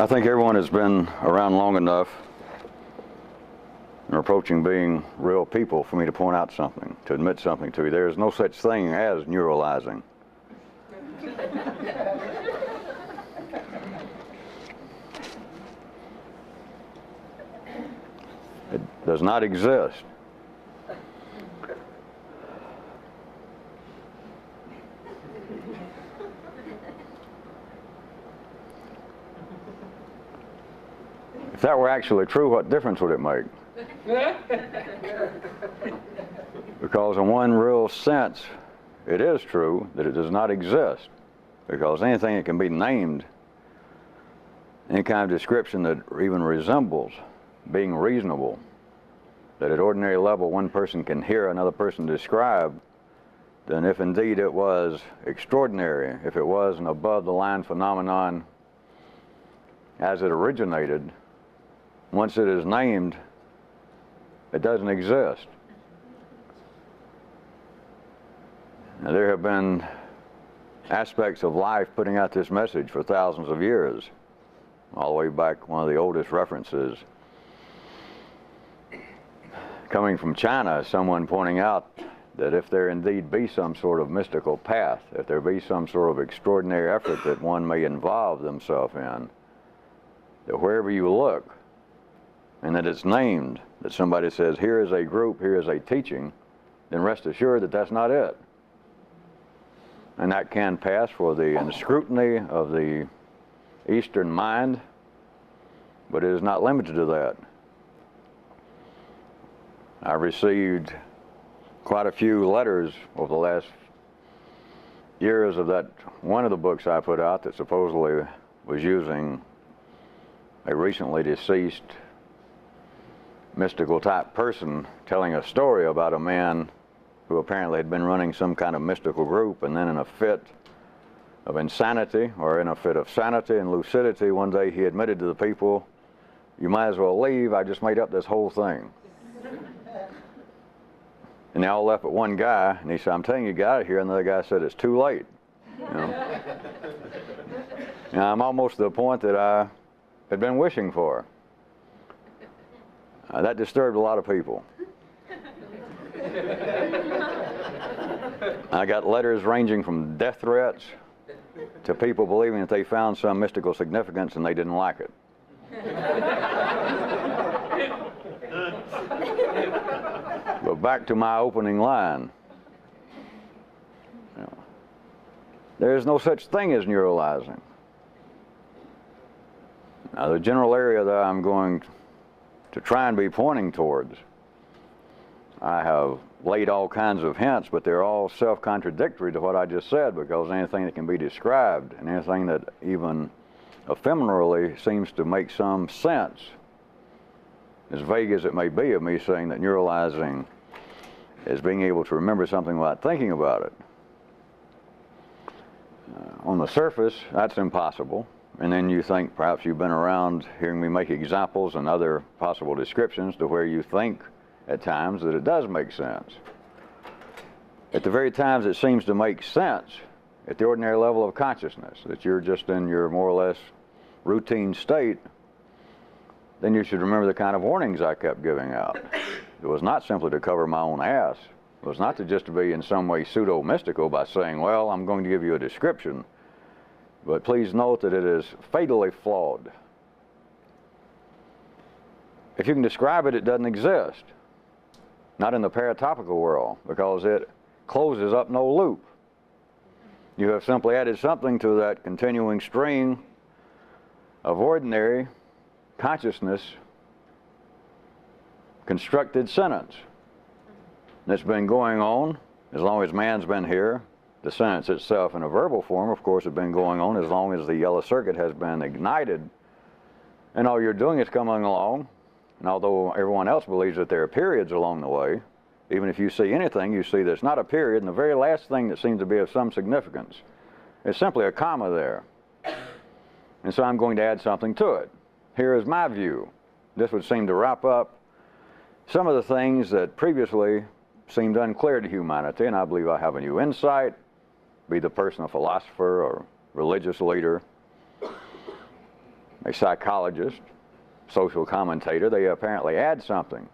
I think everyone has been around long enough and approaching being real people for me to point out something, to admit something to you. There is no such thing as neuralizing. It does not exist. If that were actually true, what difference would it make? Because in one real sense, it is true that it does not exist. Because anything that can be named, any kind of description that even resembles being reasonable, that at ordinary level one person can hear another person describe, then if indeed it was extraordinary, if it was an above-the-line phenomenon as it originated, once it is named, it doesn't exist. Now, there have been aspects of life putting out this message for thousands of years, all the way back, one of the oldest references coming from China, someone pointing out that if there indeed be some sort of mystical path, if there be some sort of extraordinary effort that one may involve themselves in, that wherever you look, and that it's named, that somebody says, here is a group, here is a teaching, then rest assured that that's not it. And that can pass for the scrutiny of the Eastern mind, but it is not limited to that. I received quite a few letters over the last years of that one of the books I put out that supposedly was using a recently deceased mystical type person telling a story about a man who apparently had been running some kind of mystical group, and then in a fit of insanity, or in a fit of sanity and lucidity, one day he admitted to the people, you might as well leave, I just made up this whole thing. And they all left but one guy, and he said, I'm telling you, get out of here. And the other guy said, it's too late. You know? And I'm almost to the point that I had been wishing for. That disturbed a lot of people. I got letters ranging from death threats to people believing that they found some mystical significance and they didn't like it. But back to my opening line. You know, there is no such thing as neuralizing. Now, the general area that I'm going to try and be pointing towards, I have laid all kinds of hints, but they're all self-contradictory to what I just said, because anything that can be described and anything that even ephemerally seems to make some sense, as vague as it may be of me saying that neuralizing is being able to remember something without thinking about it. On the surface, that's impossible. And then you think perhaps you've been around hearing me make examples and other possible descriptions to where you think at times that it does make sense. At the very times it seems to make sense, at the ordinary level of consciousness, that you're just in your more or less routine state, then you should remember the kind of warnings I kept giving out. It was not simply to cover my own ass. It was not to just to be in some way pseudo-mystical by saying, well, I'm going to give you a description. But please note that it is fatally flawed. If you can describe it, it doesn't exist. Not in the paratopical world, because it closes up no loop. You have simply added something to that continuing string of ordinary consciousness constructed sentence that's been going on as long as man's been here. The sentence itself in a verbal form, of course, has been going on as long as the yellow circuit has been ignited. And all you're doing is coming along, and although everyone else believes that there are periods along the way, even if you see anything, you see there's not a period, and the very last thing that seems to be of some significance is simply a comma there. And so I'm going to add something to it. Here is my view. This would seem to wrap up some of the things that previously seemed unclear to humanity, and I believe I have a new insight, be the person a philosopher or religious leader. a psychologist, social commentator, they apparently add something.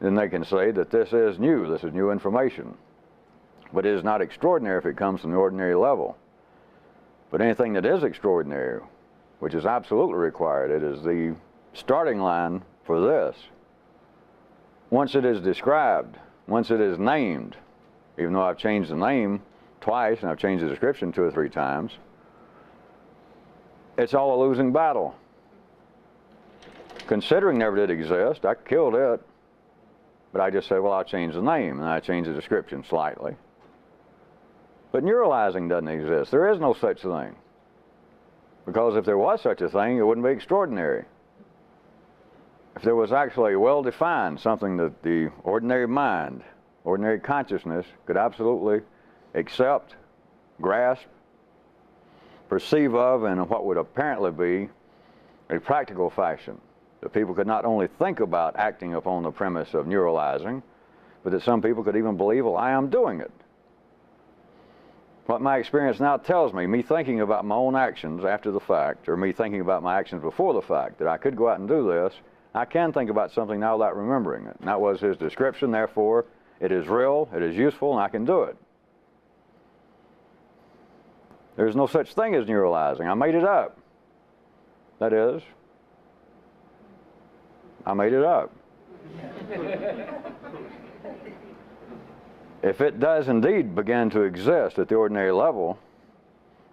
Then they can say that this is new information. But it is not extraordinary if it comes from the ordinary level. But anything that is extraordinary, which is absolutely required, it is the starting line for this. Once it is described, once it is named, even though I've changed the name twice and I've changed the description 2 or 3 times, it's all a losing battle. Considering never did exist, I killed it, but I just said, well, I'll change the name, and I changed the description slightly. But neuralizing doesn't exist. There is no such thing. Because if there was such a thing, it wouldn't be extraordinary. If there was actually well-defined, something that the ordinary mind, ordinary consciousness could absolutely accept, grasp, perceive of in what would apparently be a practical fashion, that people could not only think about acting upon the premise of neuralizing, but that some people could even believe, well, I am doing it. What my experience now tells me thinking about my own actions after the fact, or me thinking about my actions before the fact, that I could go out and do this, I can think about something now without remembering it. And that was his description, therefore it is real, it is useful, and I can do it. There's no such thing as neuralizing. I made it up. That is, I made it up. If it does indeed begin to exist at the ordinary level,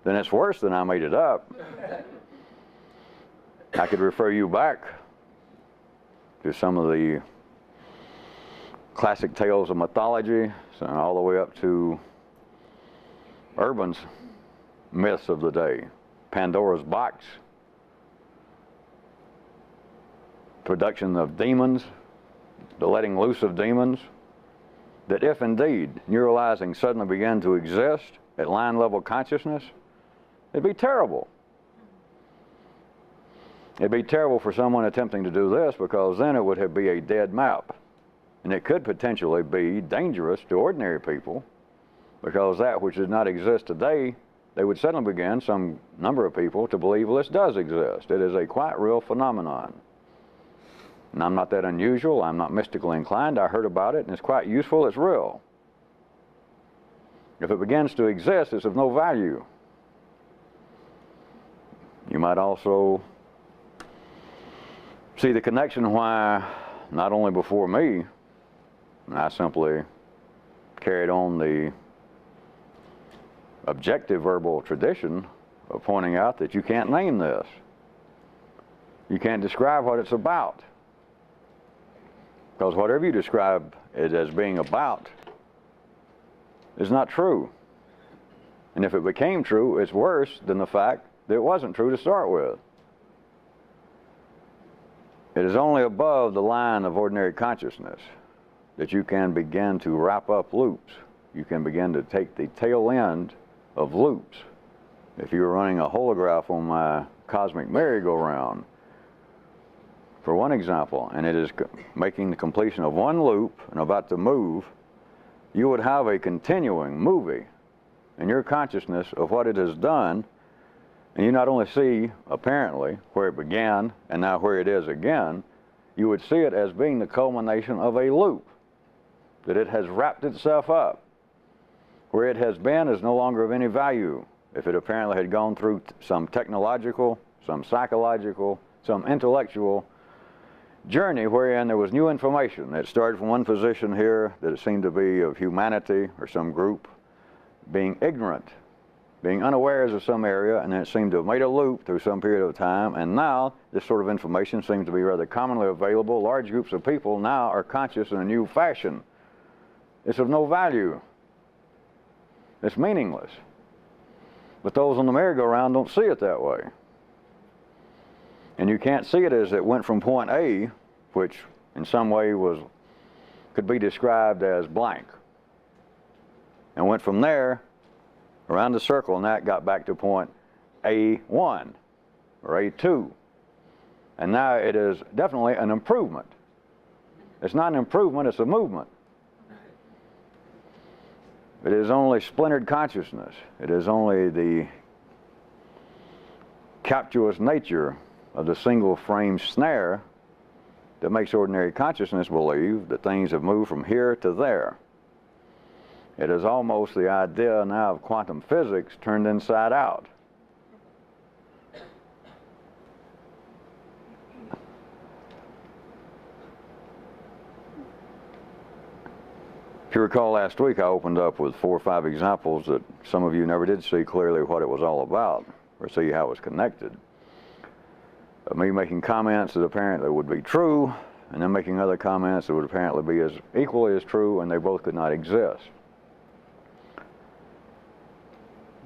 then it's worse than I made it up. I could refer you back to some of the classic tales of mythology, so all the way up to Urban's myths of the day. Pandora's box, production of demons, the letting loose of demons, that if indeed neuralizing suddenly began to exist at line level consciousness, it'd be terrible. It'd be terrible for someone attempting to do this, because then it would be a dead map. And it could potentially be dangerous to ordinary people, because that which does not exist today, they would suddenly begin, some number of people, to believe, well, this does exist. It is a quite real phenomenon. And I'm not that unusual, I'm not mystically inclined, I heard about it, and it's quite useful, it's real. If it begins to exist, it's of no value. You might also see the connection why, not only before me, I simply carried on the objective verbal tradition of pointing out that you can't name this. You can't describe what it's about. Because whatever you describe it as being about is not true. And if it became true, it's worse than the fact that it wasn't true to start with. It is only above the line of ordinary consciousness that you can begin to wrap up loops. You can begin to take the tail end of loops. If you were running a holograph on my cosmic merry-go-round, for one example, and it is making the completion of one loop and about to move, you would have a continuing movie in your consciousness of what it has done, and you not only see, apparently, where it began and now where it is again, you would see it as being the culmination of a loop, that it has wrapped itself up. Where it has been is no longer of any value. If it apparently had gone through some technological, some psychological, some intellectual journey wherein there was new information. It started from one position here that it seemed to be of humanity or some group being ignorant, being unawares of some area, and then it seemed to have made a loop through some period of time, and now this sort of information seems to be rather commonly available. Large groups of people now are conscious in a new fashion. It's of no value. It's meaningless. But those on the merry-go-round don't see it that way. And you can't see it as it went from point A, which in some way could be described as blank, and went from there around the circle, and that got back to point A1 or A2. And now it is definitely an improvement. It's not an improvement, it's a movement. It is only splintered consciousness. It is only the captious nature of the single frame snare that makes ordinary consciousness believe that things have moved from here to there. It is almost the idea now of quantum physics turned inside out. If you recall last week, I opened up with 4 or 5 examples that some of you never did see clearly what it was all about, or see how it was connected. Of me making comments that apparently would be true, and then making other comments that would apparently be as equally as true, and they both could not exist.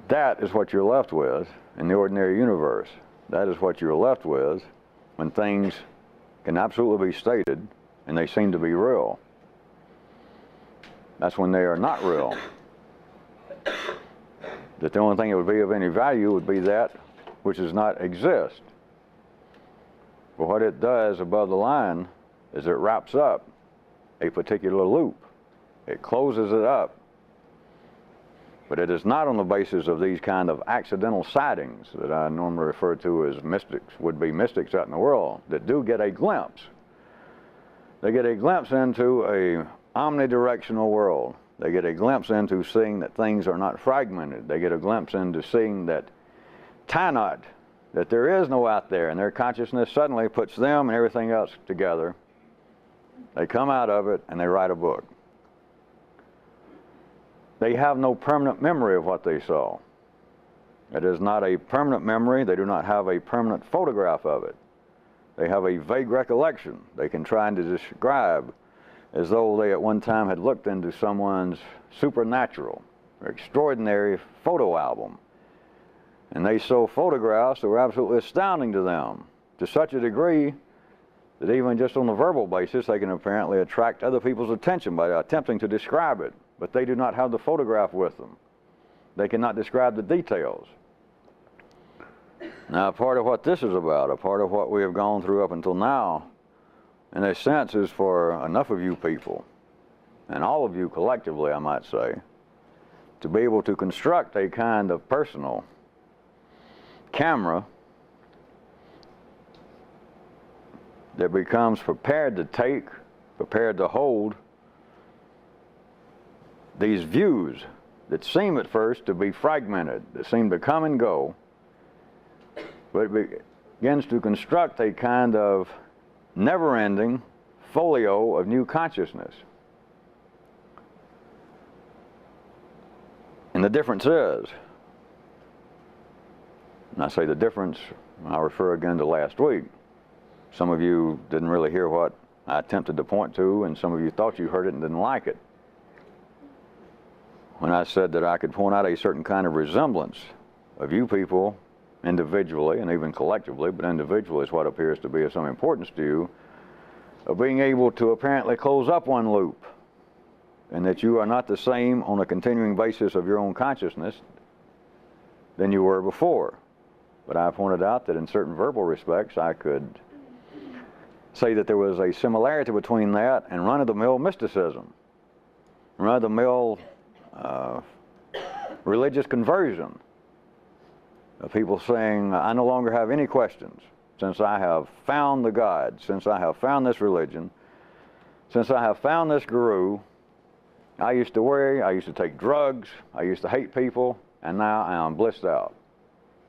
That is what you're left with in the ordinary universe. That is what you're left with when things can absolutely be stated and they seem to be real. That's when they are not real. That the only thing that would be of any value would be that which does not exist. But what it does above the line is it wraps up a particular loop. It closes it up. But it is not on the basis of these kind of accidental sightings that I normally refer to as mystics, would-be mystics out in the world, that do get a glimpse. They get a glimpse into a omnidirectional world. They get a glimpse into seeing that things are not fragmented. They get a glimpse into seeing that that there is no out there, and their consciousness suddenly puts them and everything else together. They come out of it and they write a book. They have no permanent memory of what they saw. It is not a permanent memory. They do not have a permanent photograph of it. They have a vague recollection. They can try to describe as though they at one time had looked into someone's supernatural or extraordinary photo album. And they saw photographs that were absolutely astounding to them, to such a degree that even just on the verbal basis, they can apparently attract other people's attention by attempting to describe it. But they do not have the photograph with them. They cannot describe the details. Now, part of what this is about, a part of what we have gone through up until now, in a sense, is for enough of you people, and all of you collectively, I might say, to be able to construct a kind of personal camera that becomes prepared to take, prepared to hold these views that seem at first to be fragmented, that seem to come and go, but it begins to construct a kind of never-ending folio of new consciousness. And the difference is, and I say the difference, I'll refer again to last week. Some of you didn't really hear what I attempted to point to, and some of you thought you heard it and didn't like it. When I said that I could point out a certain kind of resemblance of you people individually and even collectively, but individually is what appears to be of some importance to you, of being able to apparently close up one loop, and that you are not the same on a continuing basis of your own consciousness than you were before. But I pointed out that in certain verbal respects I could say that there was a similarity between that and run-of-the-mill mysticism, run-of-the-mill religious conversion, of people saying, I no longer have any questions since I have found the God, since I have found this religion, since I have found this guru. I used to worry, I used to take drugs, I used to hate people, and now I am blissed out.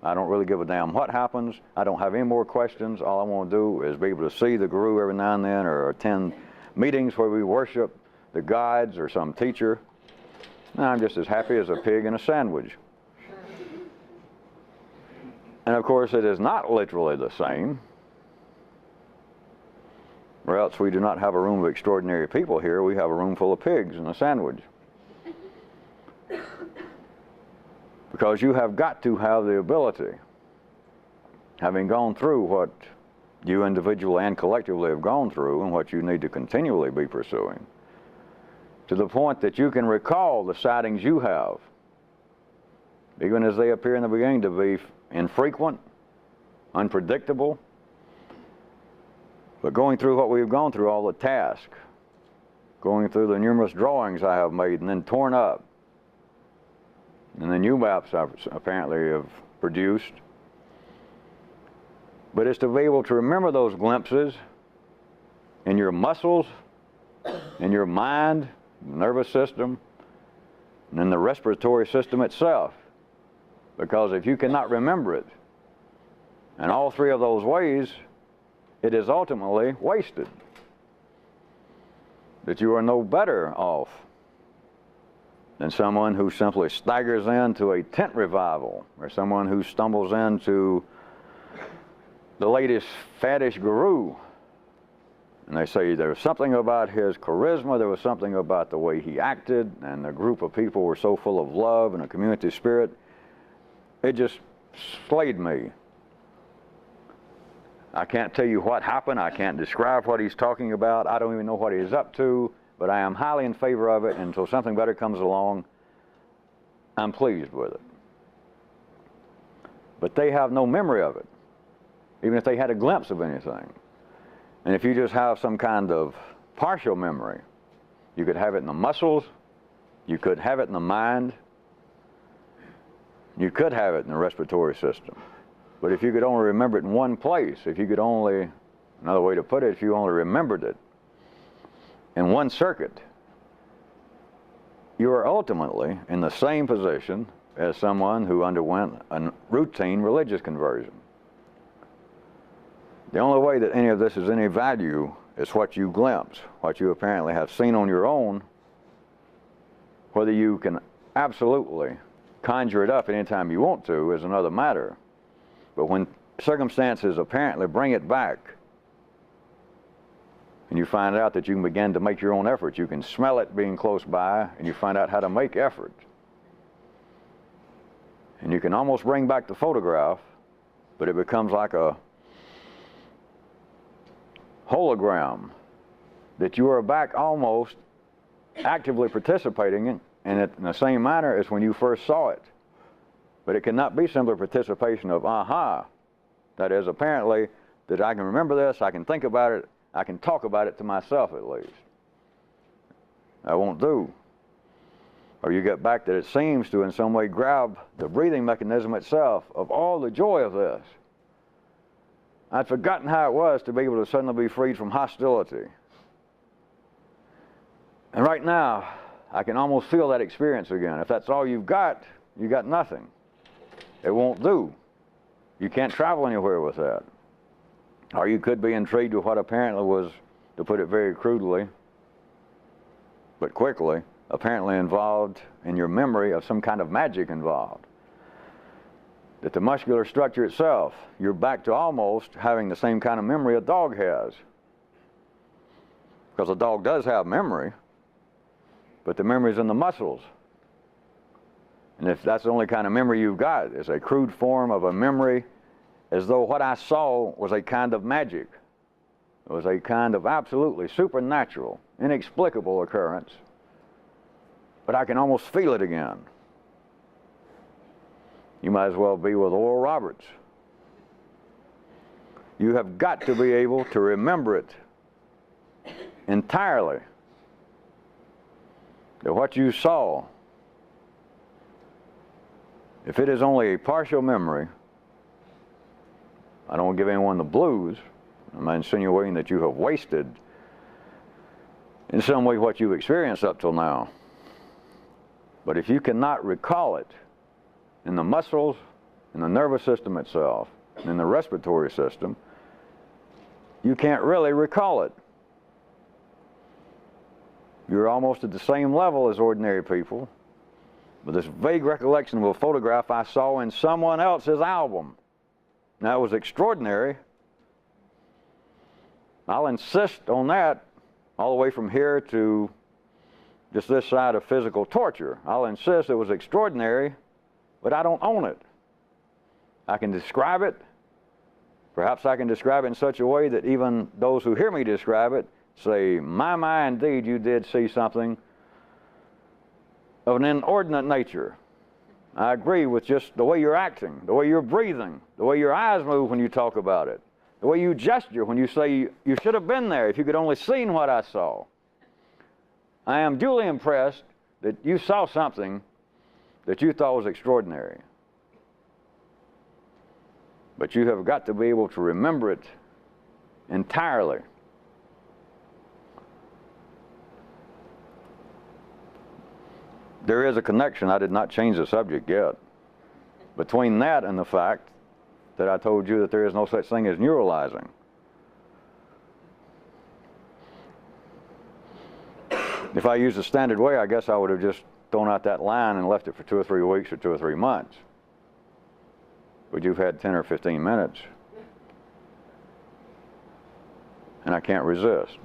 I don't really give a damn what happens. I don't have any more questions. All I want to do is be able to see the guru every now and then, or attend meetings where we worship the gods or some teacher. And I'm just as happy as a pig in a sandwich. And of course, it is not literally the same, or else we do not have a room of extraordinary people here. We have a room full of pigs in a sandwich. Because you have got to have the ability, having gone through what you individually and collectively have gone through and what you need to continually be pursuing, to the point that you can recall the sightings you have, even as they appear in the beginning to be infrequent, unpredictable, but going through what we've gone through, all the tasks, going through the numerous drawings I have made and then torn up, and the new maps I apparently have produced, But it's to be able to remember those glimpses in your muscles, in your mind, nervous system, and in the respiratory system itself. Because if you cannot remember it in all three of those ways, it is ultimately wasted. That you are no better off than someone who simply staggers into a tent revival, or someone who stumbles into the latest faddish guru. And they say there was something about his charisma, there was something about the way he acted, and the group of people were so full of love and a community spirit. It just slayed me. I can't tell you what happened. I can't describe what he's talking about. I don't even know what he's up to, but I am highly in favor of it. And until something better comes along, I'm pleased with it. But they have no memory of it, even if they had a glimpse of anything. And if you just have some kind of partial memory, you could have it in the muscles, you could have it in the mind, you could have it in the respiratory system. But if you could only remember it in one place, if you could only, another way to put it, if you only remembered it in one circuit, you are ultimately in the same position as someone who underwent a routine religious conversion. The only way that any of this is any value is what you glimpse, what you apparently have seen on your own. Whether you can absolutely conjure it up anytime you want to is another matter. But when circumstances apparently bring it back, and you find out that you can begin to make your own efforts, you can smell it being close by, and you find out how to make effort. And you can almost bring back the photograph, but it becomes like a hologram that you are back almost actively participating in, and in the same manner as when you first saw it. But it cannot be simply participation of aha. That is, apparently, that I can remember this, I can think about it, I can talk about it to myself at least. That won't do. Or you get back that it seems to in some way grab the breathing mechanism itself of all the joy of this. I'd forgotten how it was to be able to suddenly be freed from hostility. And right now, I can almost feel that experience again. If that's all you've got, you got nothing. It won't do. You can't travel anywhere with that. Or you could be intrigued with what apparently was, to put it very crudely, but quickly, apparently involved in your memory of some kind of magic involved. That the muscular structure itself, you're back to almost having the same kind of memory a dog has. Because a dog does have memory, but the memory's in the muscles. And if that's the only kind of memory you've got, it's a crude form of a memory, as though what I saw was a kind of magic. It was a kind of absolutely supernatural, inexplicable occurrence. But I can almost feel it again. You might as well be with Oral Roberts. You have got to be able to remember it entirely. That what you saw, if it is only a partial memory, I don't want to give anyone the blues. I'm not insinuating that you have wasted in some way what you've experienced up till now. But if you cannot recall it in the muscles, in the nervous system itself, in the respiratory system, you can't really recall it. You're almost at the same level as ordinary people, with this vague recollection of a photograph I saw in someone else's album. Now, it was extraordinary. I'll insist on that all the way from here to just this side of physical torture. I'll insist it was extraordinary, but I don't own it. I can describe it. Perhaps I can describe it in such a way that even those who hear me describe it say, my, indeed, you did see something of an inordinate nature. I agree with just the way you're acting, the way you're breathing, the way your eyes move when you talk about it, the way you gesture when you say you should have been there if you could only seen what I saw. I am duly impressed that you saw something that you thought was extraordinary. But you have got to be able to remember it entirely. There is a connection, I did not change the subject yet, between that and the fact that I told you that there is no such thing as neuralizing. If I used the standard way, I guess I would have just thrown out that line and left it for 2 or 3 weeks or 2 or 3 months. But you've had 10 or 15 minutes, and I can't resist.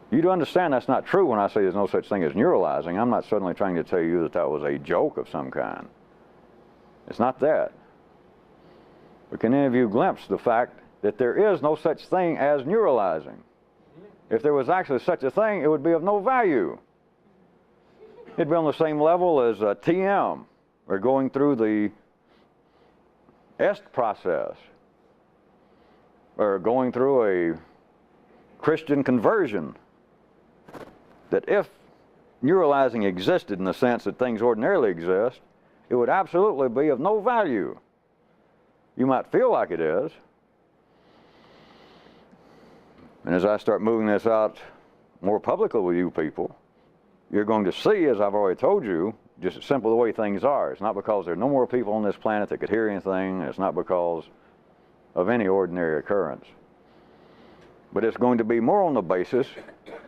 You do understand that's not true when I say there's no such thing as neuralizing. I'm not suddenly trying to tell you that that was a joke of some kind. It's not that. But can any of you glimpse the fact that there is no such thing as neuralizing? If there was actually such a thing, it would be of no value. It'd be on the same level as TM, or going through the EST process, or going through a Christian conversion. That if neuralizing existed in the sense that things ordinarily exist, it would absolutely be of no value. You might feel like it is. And as I start moving this out more publicly with you people, you're going to see, as I've already told you, just simple the way things are. It's not because there are no more people on this planet that could hear anything. It's not because of any ordinary occurrence. But it's going to be more on the basis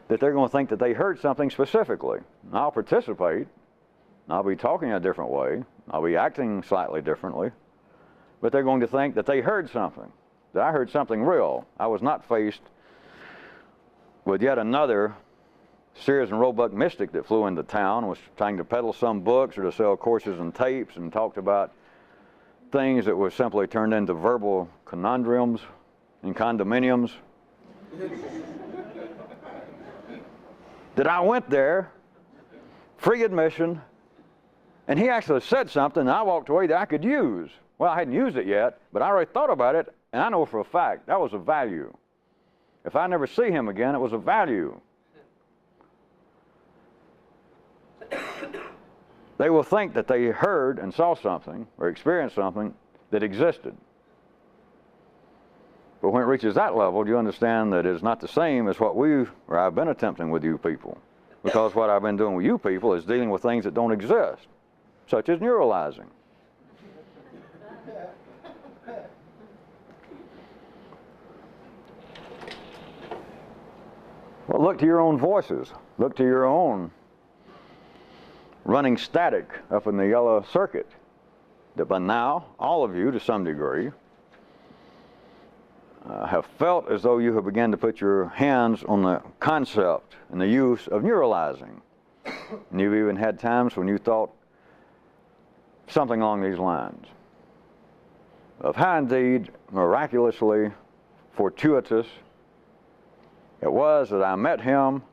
that they're going to think that they heard something specifically. And I'll participate. I'll be talking a different way. I'll be acting slightly differently. But they're going to think that they heard something, that I heard something real. I was not faced with yet another Sears and Roebuck mystic that flew into town, was trying to peddle some books or to sell courses and tapes, and talked about things that were simply turned into verbal conundrums and condominiums. That I went there, free admission, and he actually said something, and I walked away that I could use. Well, I hadn't used it yet, but I already thought about it, and I know for a fact that was of value. If I never see him again, it was of value. They will think that they heard and saw something or experienced something that existed. But when it reaches that level, you understand that it's not the same as what I've been attempting with you people. Because what I've been doing with you people is dealing with things that don't exist, such as neuralizing. Well, look to your own voices. Look to your own running static up in the yellow circuit. That by now, all of you, to some degree, have felt as though you have begun to put your hands on the concept and the use of neuralizing. And you've even had times when you thought something along these lines of how indeed miraculously fortuitous it was that I met him.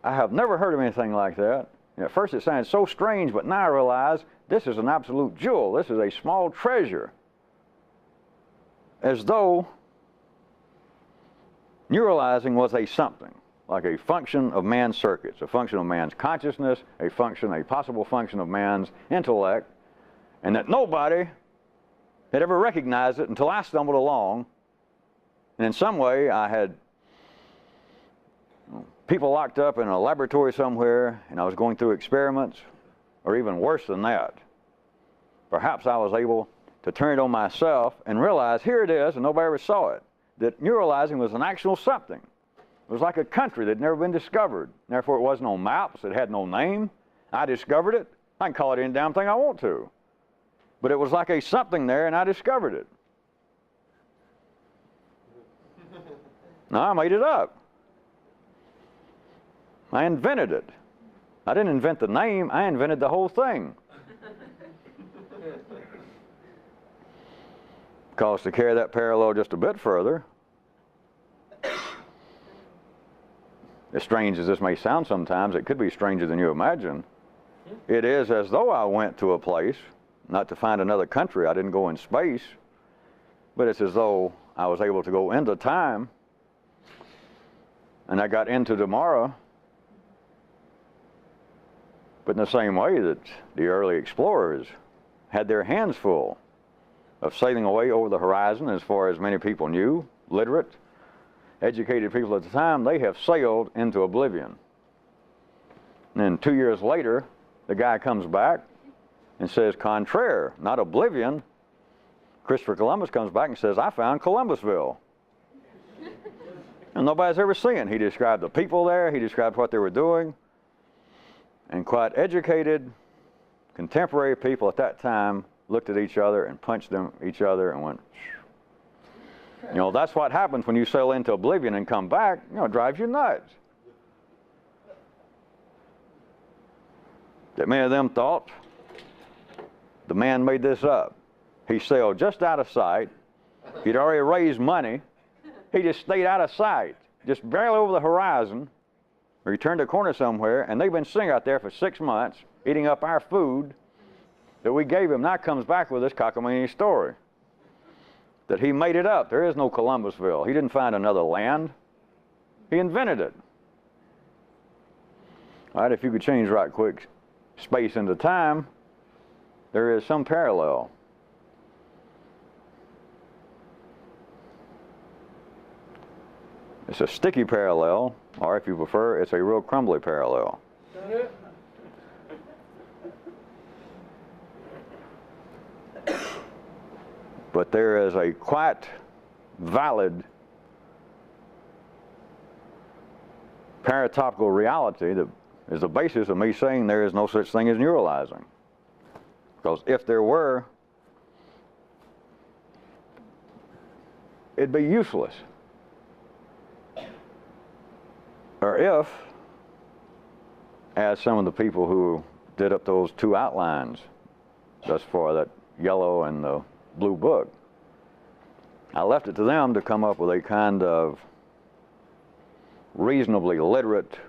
I have never heard of anything like that. And at first it sounded so strange, but now I realize this is an absolute jewel. This is a small treasure. As though neuralizing was a something, like a function of man's circuits, a function of man's consciousness, a possible function of man's intellect, and that nobody had ever recognized it until I stumbled along. And in some way I had people locked up in a laboratory somewhere, and I was going through experiments, or even worse than that. Perhaps I was able to turn it on myself and realize, here it is, and nobody ever saw it, that neuralizing was an actual something. It was like a country that had never been discovered. Therefore, it wasn't on maps. It had no name. I discovered it. I can call it any damn thing I want to. But it was like a something there, and I discovered it. Now, I made it up. I invented it. I didn't invent the name. I invented the whole thing. Because to carry that parallel just a bit further, as strange as this may sound sometimes, it could be stranger than you imagine. It is as though I went to a place, not to find another country. I didn't go in space, but it's as though I was able to go into time, and I got into tomorrow. But in the same way that the early explorers had their hands full of sailing away over the horizon as far as many people knew, literate, educated people at the time, they have sailed into oblivion. And then 2 years later, the guy comes back and says, contraire, not oblivion. Christopher Columbus comes back and says, I found Columbusville. And nobody's ever seen. He described the people there, he described what they were doing. And quite educated, contemporary people at that time looked at each other and punched each other and went, shh. You know, that's what happens when you sail into oblivion and come back. You know, it drives you nuts. That many of them thought the man made this up. He sailed just out of sight. He'd already raised money. He just stayed out of sight, just barely over the horizon, or he turned a corner somewhere, and they've been sitting out there for 6 months, eating up our food that we gave him. Now comes back with this cockamamie story that he made it up. There is no Columbusville. He didn't find another land. He invented it. All right, if you could change right quick space into time, there is some parallel. It's a sticky parallel, or if you prefer, it's a real crumbly parallel. But there is a quite valid paratopical reality that is the basis of me saying there is no such thing as neuralizing. Because if there were, it'd be useless. Or if, as some of the people who did up those two outlines thus far, that yellow and the blue book, I left it to them to come up with a kind of reasonably literate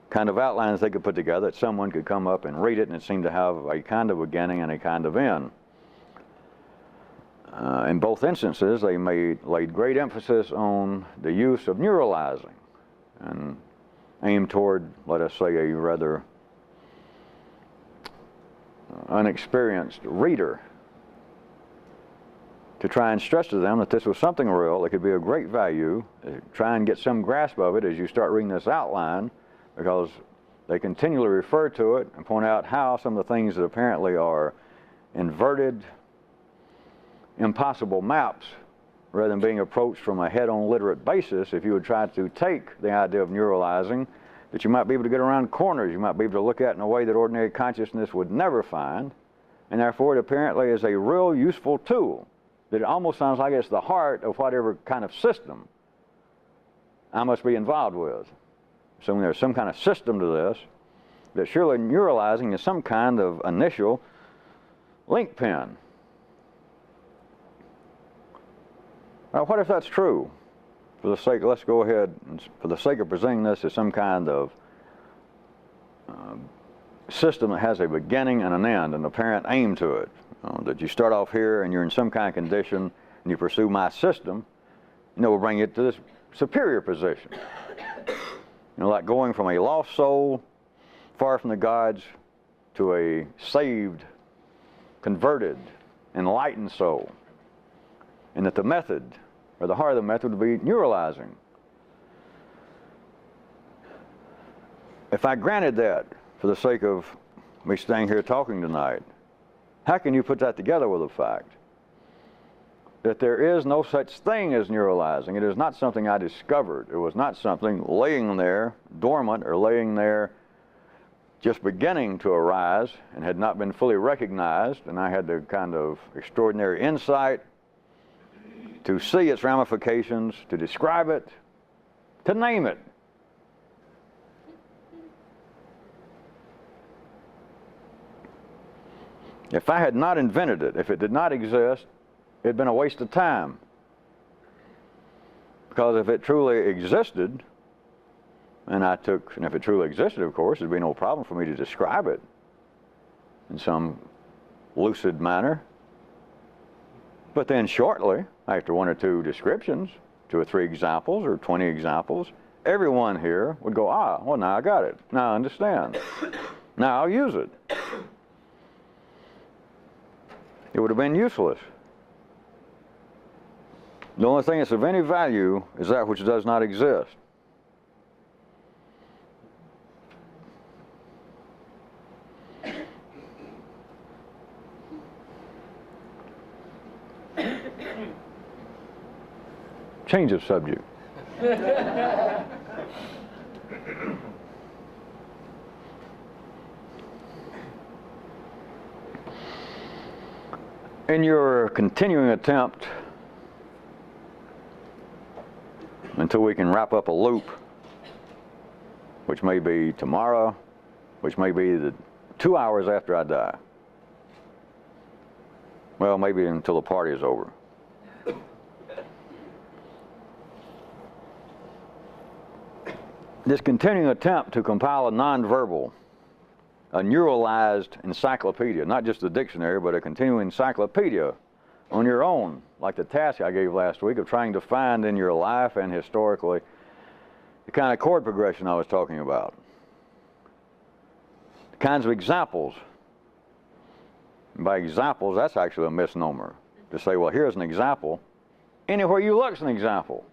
kind of outlines they could put together that someone could come up and read it, and it seemed to have a kind of beginning and a kind of end. In both instances, they laid great emphasis on the use of neuralizing and aimed toward, let us say, a rather unexperienced reader, to try and stress to them that this was something real, that could be of great value. Try and get some grasp of it as you start reading this outline, because they continually refer to it and point out how some of the things that apparently are inverted, impossible maps, rather than being approached from a head-on literate basis, if you would try to take the idea of neuralizing, that you might be able to get around corners, you might be able to look at it in a way that ordinary consciousness would never find, and therefore it apparently is a real useful tool, that it almost sounds like it's the heart of whatever kind of system I must be involved with. So when there's some kind of system to this, that surely neuralizing is some kind of initial link pin. Now, what if that's true? For the sake, let's go ahead, and for the sake of presenting this as some kind of system that has a beginning and an end, an apparent aim to it. That you start off here and you're in some kind of condition and you pursue my system, will bring you to this superior position. Like going from a lost soul, far from the gods, to a saved, converted, enlightened soul. And that the method, or the heart of the method, would be neuralizing. If I granted that, for the sake of me staying here talking tonight, how can you put that together with the fact that there is no such thing as neuralizing? It is not something I discovered. It was not something laying there dormant or laying there just beginning to arise and had not been fully recognized, and I had the kind of extraordinary insight to see its ramifications, to describe it, to name it. If I had not invented it, if it did not exist, it had been a waste of time. Because if it truly existed, and if it truly existed, of course, there'd be no problem for me to describe it in some lucid manner. But then shortly, after one or two descriptions, 2 or 3 examples or 20 examples, everyone here would go, well, now I got it. Now I understand. Now I'll use it. It would have been useless. The only thing that's of any value is that which does not exist. Change of subject. In your continuing attempt until we can wrap up a loop, which may be tomorrow, which may be the 2 hours after I die. Well, maybe until the party is over. This continuing attempt to compile a nonverbal, a neuralized encyclopedia, not just a dictionary, but a continuing encyclopedia on your own, like the task I gave last week of trying to find in your life and historically the kind of chord progression I was talking about, the kinds of examples. And by examples, that's actually a misnomer. To say, well, here's an example. Anywhere you look's an example.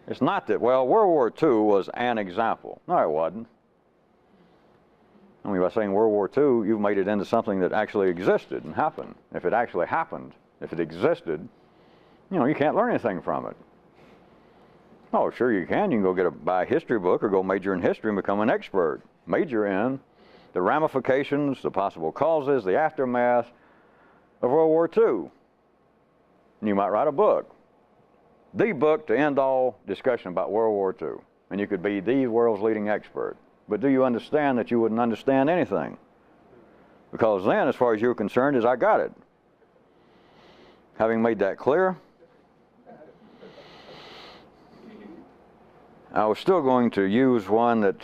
It's not that, well, World War II was an example. No, it wasn't. I mean, by saying World War II, you've made it into something that actually existed and happened. If it actually happened, if it existed, you know, you can't learn anything from it. Oh, sure you can. You can go buy a history book or go major in history and become an expert. Major in the ramifications, the possible causes, the aftermath of World War II. And you might write a book. The book to end all discussion about World War II. And you could be the world's leading expert. But do you understand that you wouldn't understand anything? Because then, as far as you're concerned, is I got it. Having made that clear, I was still going to use one that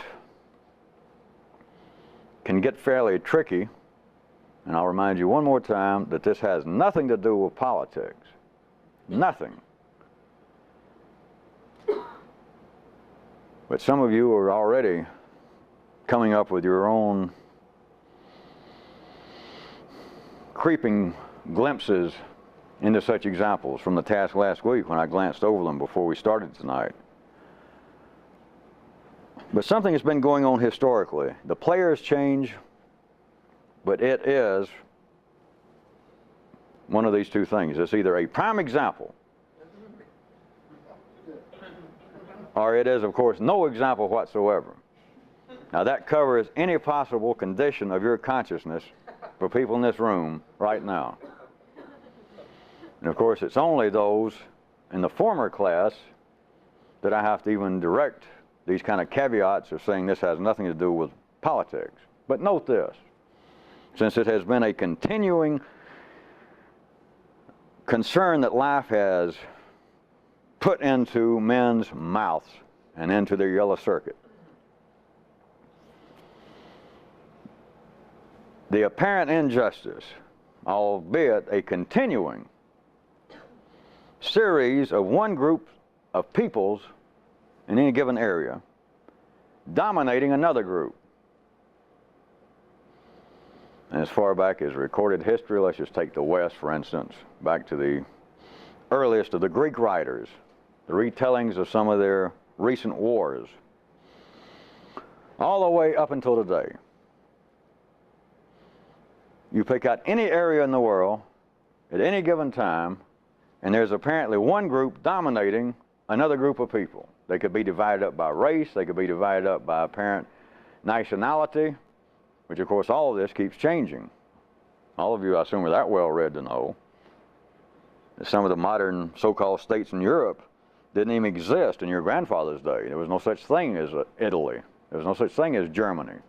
can get fairly tricky. And I'll remind you one more time that this has nothing to do with politics. Nothing. But some of you are already coming up with your own creeping glimpses into such examples from the task last week when I glanced over them before we started tonight. But something has been going on historically. The players change, but it is one of these two things. It's either a prime example, or it is, of course, no example whatsoever. Now, that covers any possible condition of your consciousness for people in this room right now. And, of course, it's only those in the former class that I have to even direct these kind of caveats of saying this has nothing to do with politics. But note this, since it has been a continuing concern that life has put into men's mouths and into their yellow circuit, the apparent injustice, albeit a continuing series of one group of peoples in any given area dominating another group. And as far back as recorded history, let's just take the West, for instance, back to the earliest of the Greek writers, the retellings of some of their recent wars, all the way up until today. You pick out any area in the world at any given time, and there's apparently one group dominating another group of people. They could be divided up by race, they could be divided up by apparent nationality, which of course all of this keeps changing. All of you, I assume, are that well read to know that some of the modern so-called states in Europe didn't even exist in your grandfather's day. There was no such thing as Italy. There was no such thing as Germany.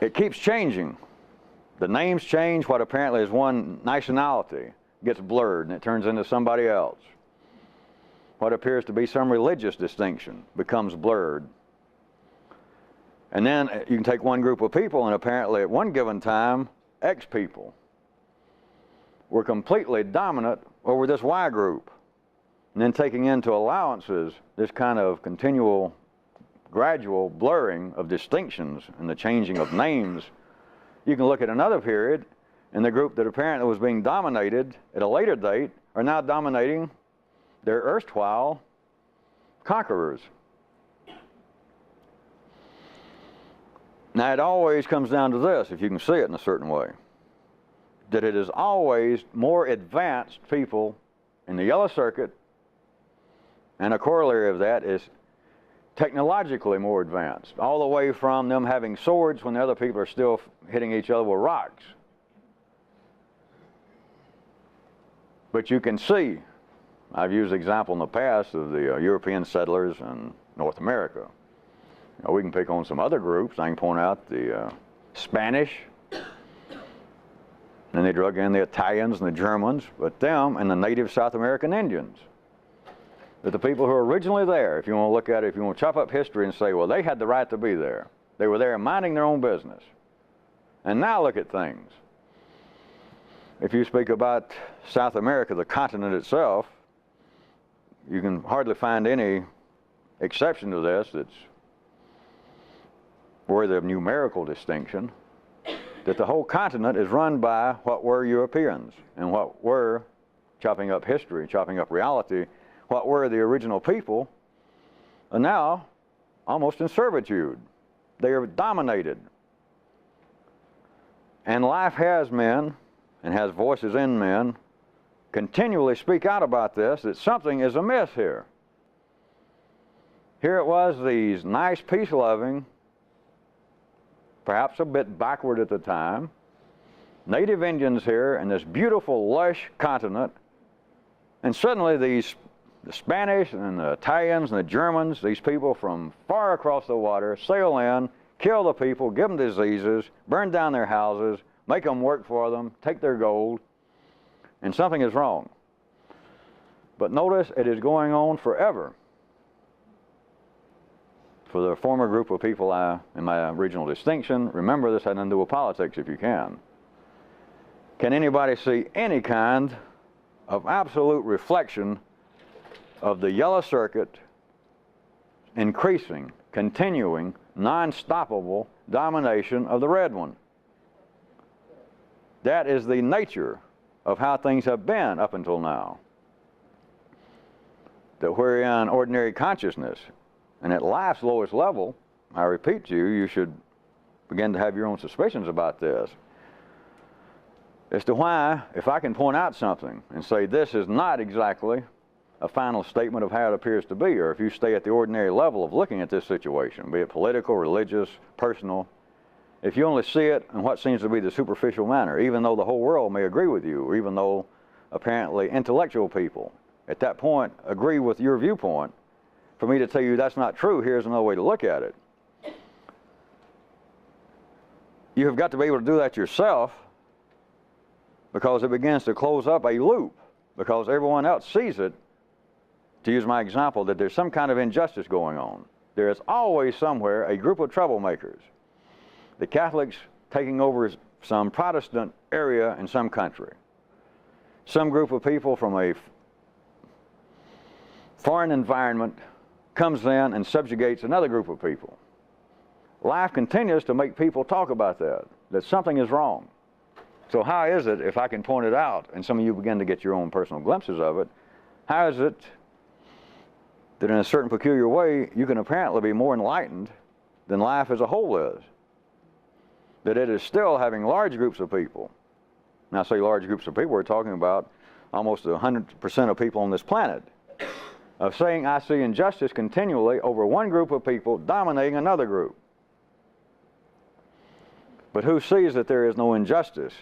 It keeps changing. The names change. What apparently is one nationality gets blurred and it turns into somebody else. What appears to be some religious distinction becomes blurred. And then you can take one group of people, and apparently at one given time, X people were completely dominant over this Y group. And then taking into allowances this kind of continual, gradual blurring of distinctions and the changing of names, you can look at another period, and the group that apparently was being dominated at a later date are now dominating their erstwhile conquerors. Now, it always comes down to this, if you can see it in a certain way, that it is always more advanced people in the yellow circuit, and a corollary of that is technologically more advanced, all the way from them having swords when the other people are still hitting each other with rocks. But you can see, I've used the example in the past of the European settlers in North America. You know, we can pick on some other groups. I can point out the Spanish, and they drug in the Italians and the Germans, but them and the native South American Indians. That the people who were originally there, if you want to look at it, if you want to chop up history and say, well, they had the right to be there. They were there minding their own business. And now look at things. If you speak about South America, the continent itself, you can hardly find any exception to this that's worthy of numerical distinction, that the whole continent is run by what were Europeans and what were, chopping up history, chopping up reality, what were the original people, are now almost in servitude. They are dominated. And life has men, and has voices in men, continually speak out about this, that something is amiss here. Here it was, these nice, peace-loving, perhaps a bit backward at the time, native Indians here in this beautiful, lush continent, and suddenly the Spanish and the Italians and the Germans, these people from far across the water, sail in, kill the people, give them diseases, burn down their houses, make them work for them, take their gold, and something is wrong. But notice it is going on forever. For the former group of people in my regional distinction, remember this had nothing to do with politics if you can. Can anybody see any kind of absolute reflection of the yellow circuit increasing, continuing, non-stoppable domination of the red one? That is the nature of how things have been up until now. That we're in ordinary consciousness, and at life's lowest level, I repeat to you, you should begin to have your own suspicions about this, as to why, if I can point out something and say this is not exactly a final statement of how it appears to be, or if you stay at the ordinary level of looking at this situation, be it political, religious, personal, if you only see it in what seems to be the superficial manner, even though the whole world may agree with you, or even though apparently intellectual people at that point agree with your viewpoint, for me to tell you that's not true, here's another way to look at it. You have got to be able to do that yourself, because it begins to close up a loop, because everyone else sees it, to use my example, that there's some kind of injustice going on. There is always somewhere a group of troublemakers. The Catholics taking over some Protestant area in some country. Some group of people from a foreign environment comes in and subjugates another group of people. Life continues to make people talk about that something is wrong. So how is it, if I can point it out, and some of you begin to get your own personal glimpses of it, how is it that in a certain peculiar way you can apparently be more enlightened than life as a whole is? That it is still having large groups of people. Now, I say large groups of people, we're talking about almost 100% of people on this planet, of saying I see injustice continually over one group of people dominating another group. But who sees that there is no injustice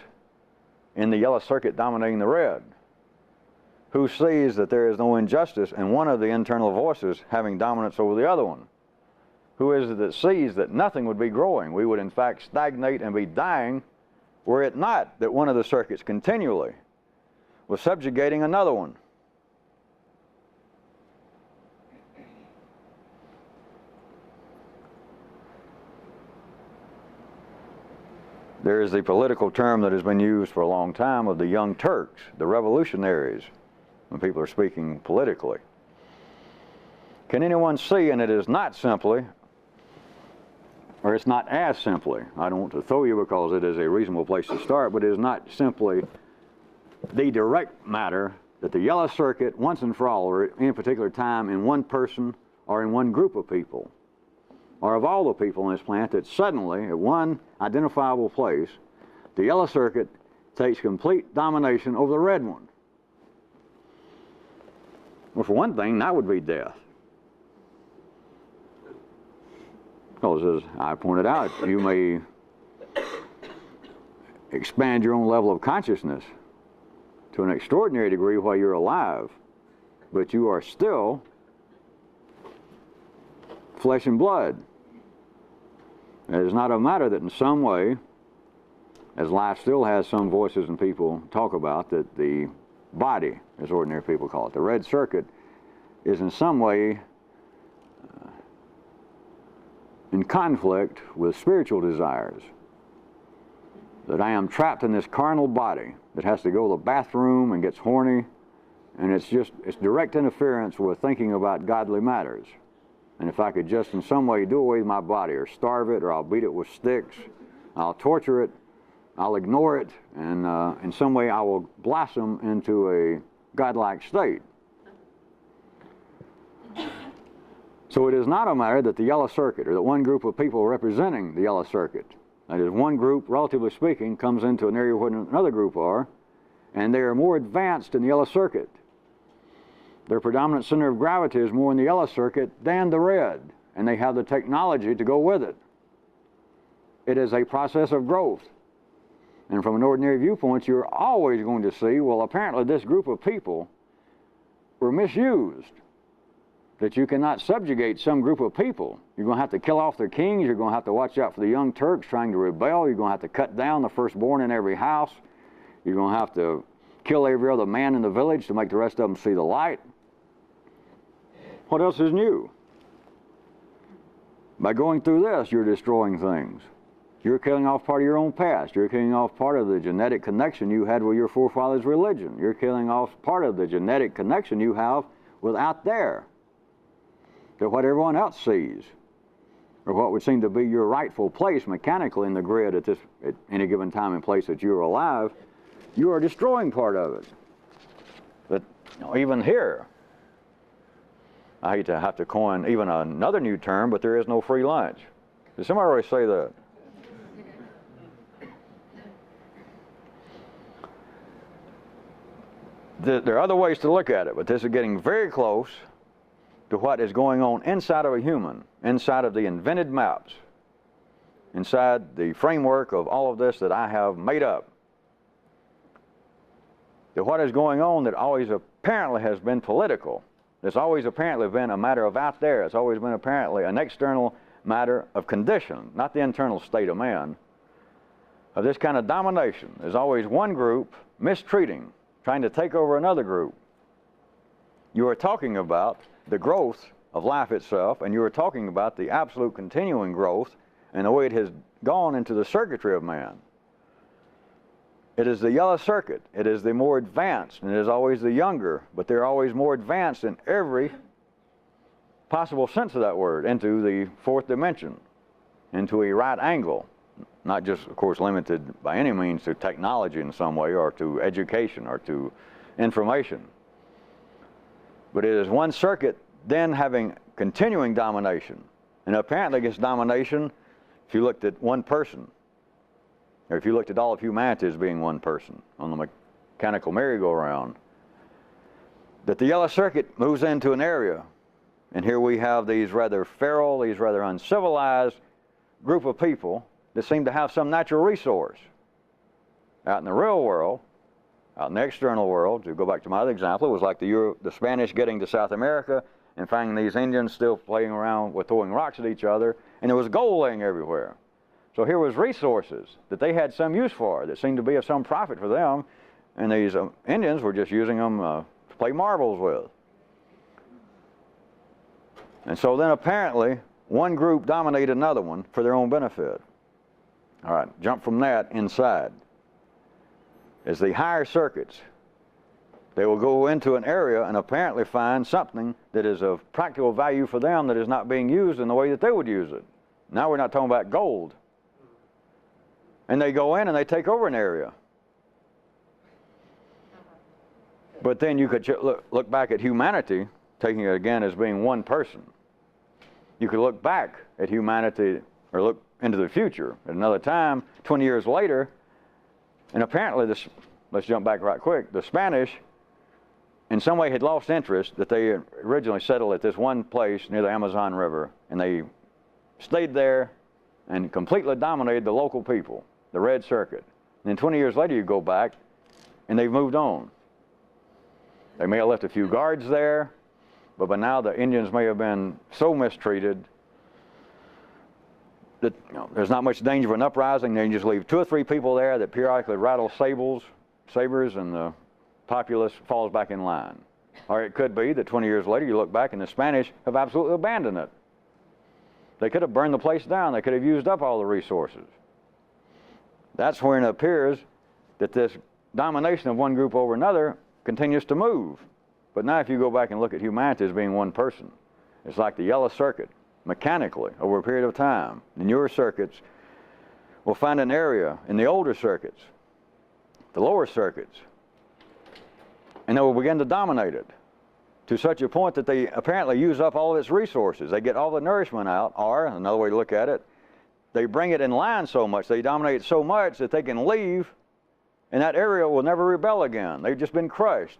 in the yellow circuit dominating the red? Who sees that there is no injustice in one of the internal voices having dominance over the other one? Who is it that sees that nothing would be growing? We would in fact stagnate and be dying were it not that one of the circuits continually was subjugating another one. There is the political term that has been used for a long time of the Young Turks, the revolutionaries, when people are speaking politically. Can anyone see, and it is not simply, or it's not as simply, I don't want to throw you because it is a reasonable place to start, but it is not simply the direct matter that the yellow circuit, once and for all, or at any particular time in one person or in one group of people, or of all the people on this planet, that suddenly, at one identifiable place, the yellow circuit takes complete domination over the red one. Well, for one thing, that would be death. Because, as I pointed out, you may expand your own level of consciousness to an extraordinary degree while you're alive, but you are still flesh and blood. It is not a matter that in some way, as life still has some voices and people talk about, that the body, as ordinary people call it, the red circuit, is in some way in conflict with spiritual desires. That I am trapped in this carnal body that has to go to the bathroom and gets horny, and it's direct interference with thinking about godly matters. And if I could just in some way do away with my body, or starve it, or I'll beat it with sticks, I'll torture it, I'll ignore it, and in some way I will blossom into a godlike state. So it is not a matter that the yellow circuit, or that one group of people representing the yellow circuit, that is, one group, relatively speaking, comes into an area where another group are, and they are more advanced in the yellow circuit. Their predominant center of gravity is more in the yellow circuit than the red, and they have the technology to go with it. It is a process of growth. And from an ordinary viewpoint, you're always going to see, well, apparently this group of people were misused. That you cannot subjugate some group of people. You're going to have to kill off their kings. You're going to have to watch out for the young Turks trying to rebel. You're going to have to cut down the firstborn in every house. You're going to have to kill every other man in the village to make the rest of them see the light. What else is new? By going through this, you're destroying things. You're killing off part of your own past. You're killing off part of the genetic connection you had with your forefathers' religion. You're killing off part of the genetic connection you have with out there, to what everyone else sees, or what would seem to be your rightful place mechanically in the grid at any given time and place that you're alive. You are destroying part of it. But even here, I hate to have to coin even another new term, but there is no free lunch. Did somebody already say that? There are other ways to look at it, but this is getting very close to what is going on inside of a human, inside of the invented maps, inside the framework of all of this that I have made up. To what is going on that always apparently has been political. It's always apparently been a matter of out there. It's always been apparently an external matter of condition, not the internal state of man. Of this kind of domination. There's always one group mistreating, trying to take over another group. You are talking about the growth of life itself, and you are talking about the absolute continuing growth and the way it has gone into the circuitry of man. It is the yellow circuit. It is the more advanced, and it is always the younger, but they're always more advanced in every possible sense of that word, into the fourth dimension, into a right angle. Not just, of course, limited by any means to technology in some way, or to education, or to information. But it is one circuit then having continuing domination. And apparently this domination, if you looked at one person, or if you looked at all of humanity as being one person on the mechanical merry-go-round, that the yellow circuit moves into an area. And here we have these rather feral, these rather uncivilized group of people that seem to have some natural resource. Out in the real world, out in the external world, to go back to my other example, it was like the Spanish getting to South America and finding these Indians still playing around with throwing rocks at each other, and there was gold laying everywhere. So here was resources that they had some use for, that seemed to be of some profit for them, and these Indians were just using them to play marbles with. And so then apparently one group dominated another one for their own benefit. All right, jump from that inside. As the higher circuits, they will go into an area and apparently find something that is of practical value for them that is not being used in the way that they would use it. Now we're not talking about gold. And they go in and they take over an area. But then you could look back at humanity, taking it again as being one person. You could look back at humanity or look into the future at another time, 20 years later, and apparently this, let's jump back right quick, the Spanish in some way had lost interest that they originally settled at this one place near the Amazon River, and they stayed there and completely dominated the local people, the Red Circuit. And then 20 years later you go back and they've moved on. They may have left a few guards there, but by now the Indians may have been so mistreated that there's not much danger of an uprising. They just leave 2 or 3 people there that periodically rattle sabers, and the populace falls back in line. Or it could be that 20 years later you look back and the Spanish have absolutely abandoned it. They could have burned the place down. They could have used up all the resources. That's when it appears that this domination of one group over another continues to move. But now if you go back and look at humanity as being one person, it's like the yellow circuit, mechanically, over a period of time. The newer circuits will find an area in the older circuits, the lower circuits, and they will begin to dominate it to such a point that they apparently use up all of its resources. They get all the nourishment out, or another way to look at it, they bring it in line so much, they dominate it so much that they can leave and that area will never rebel again. They've just been crushed.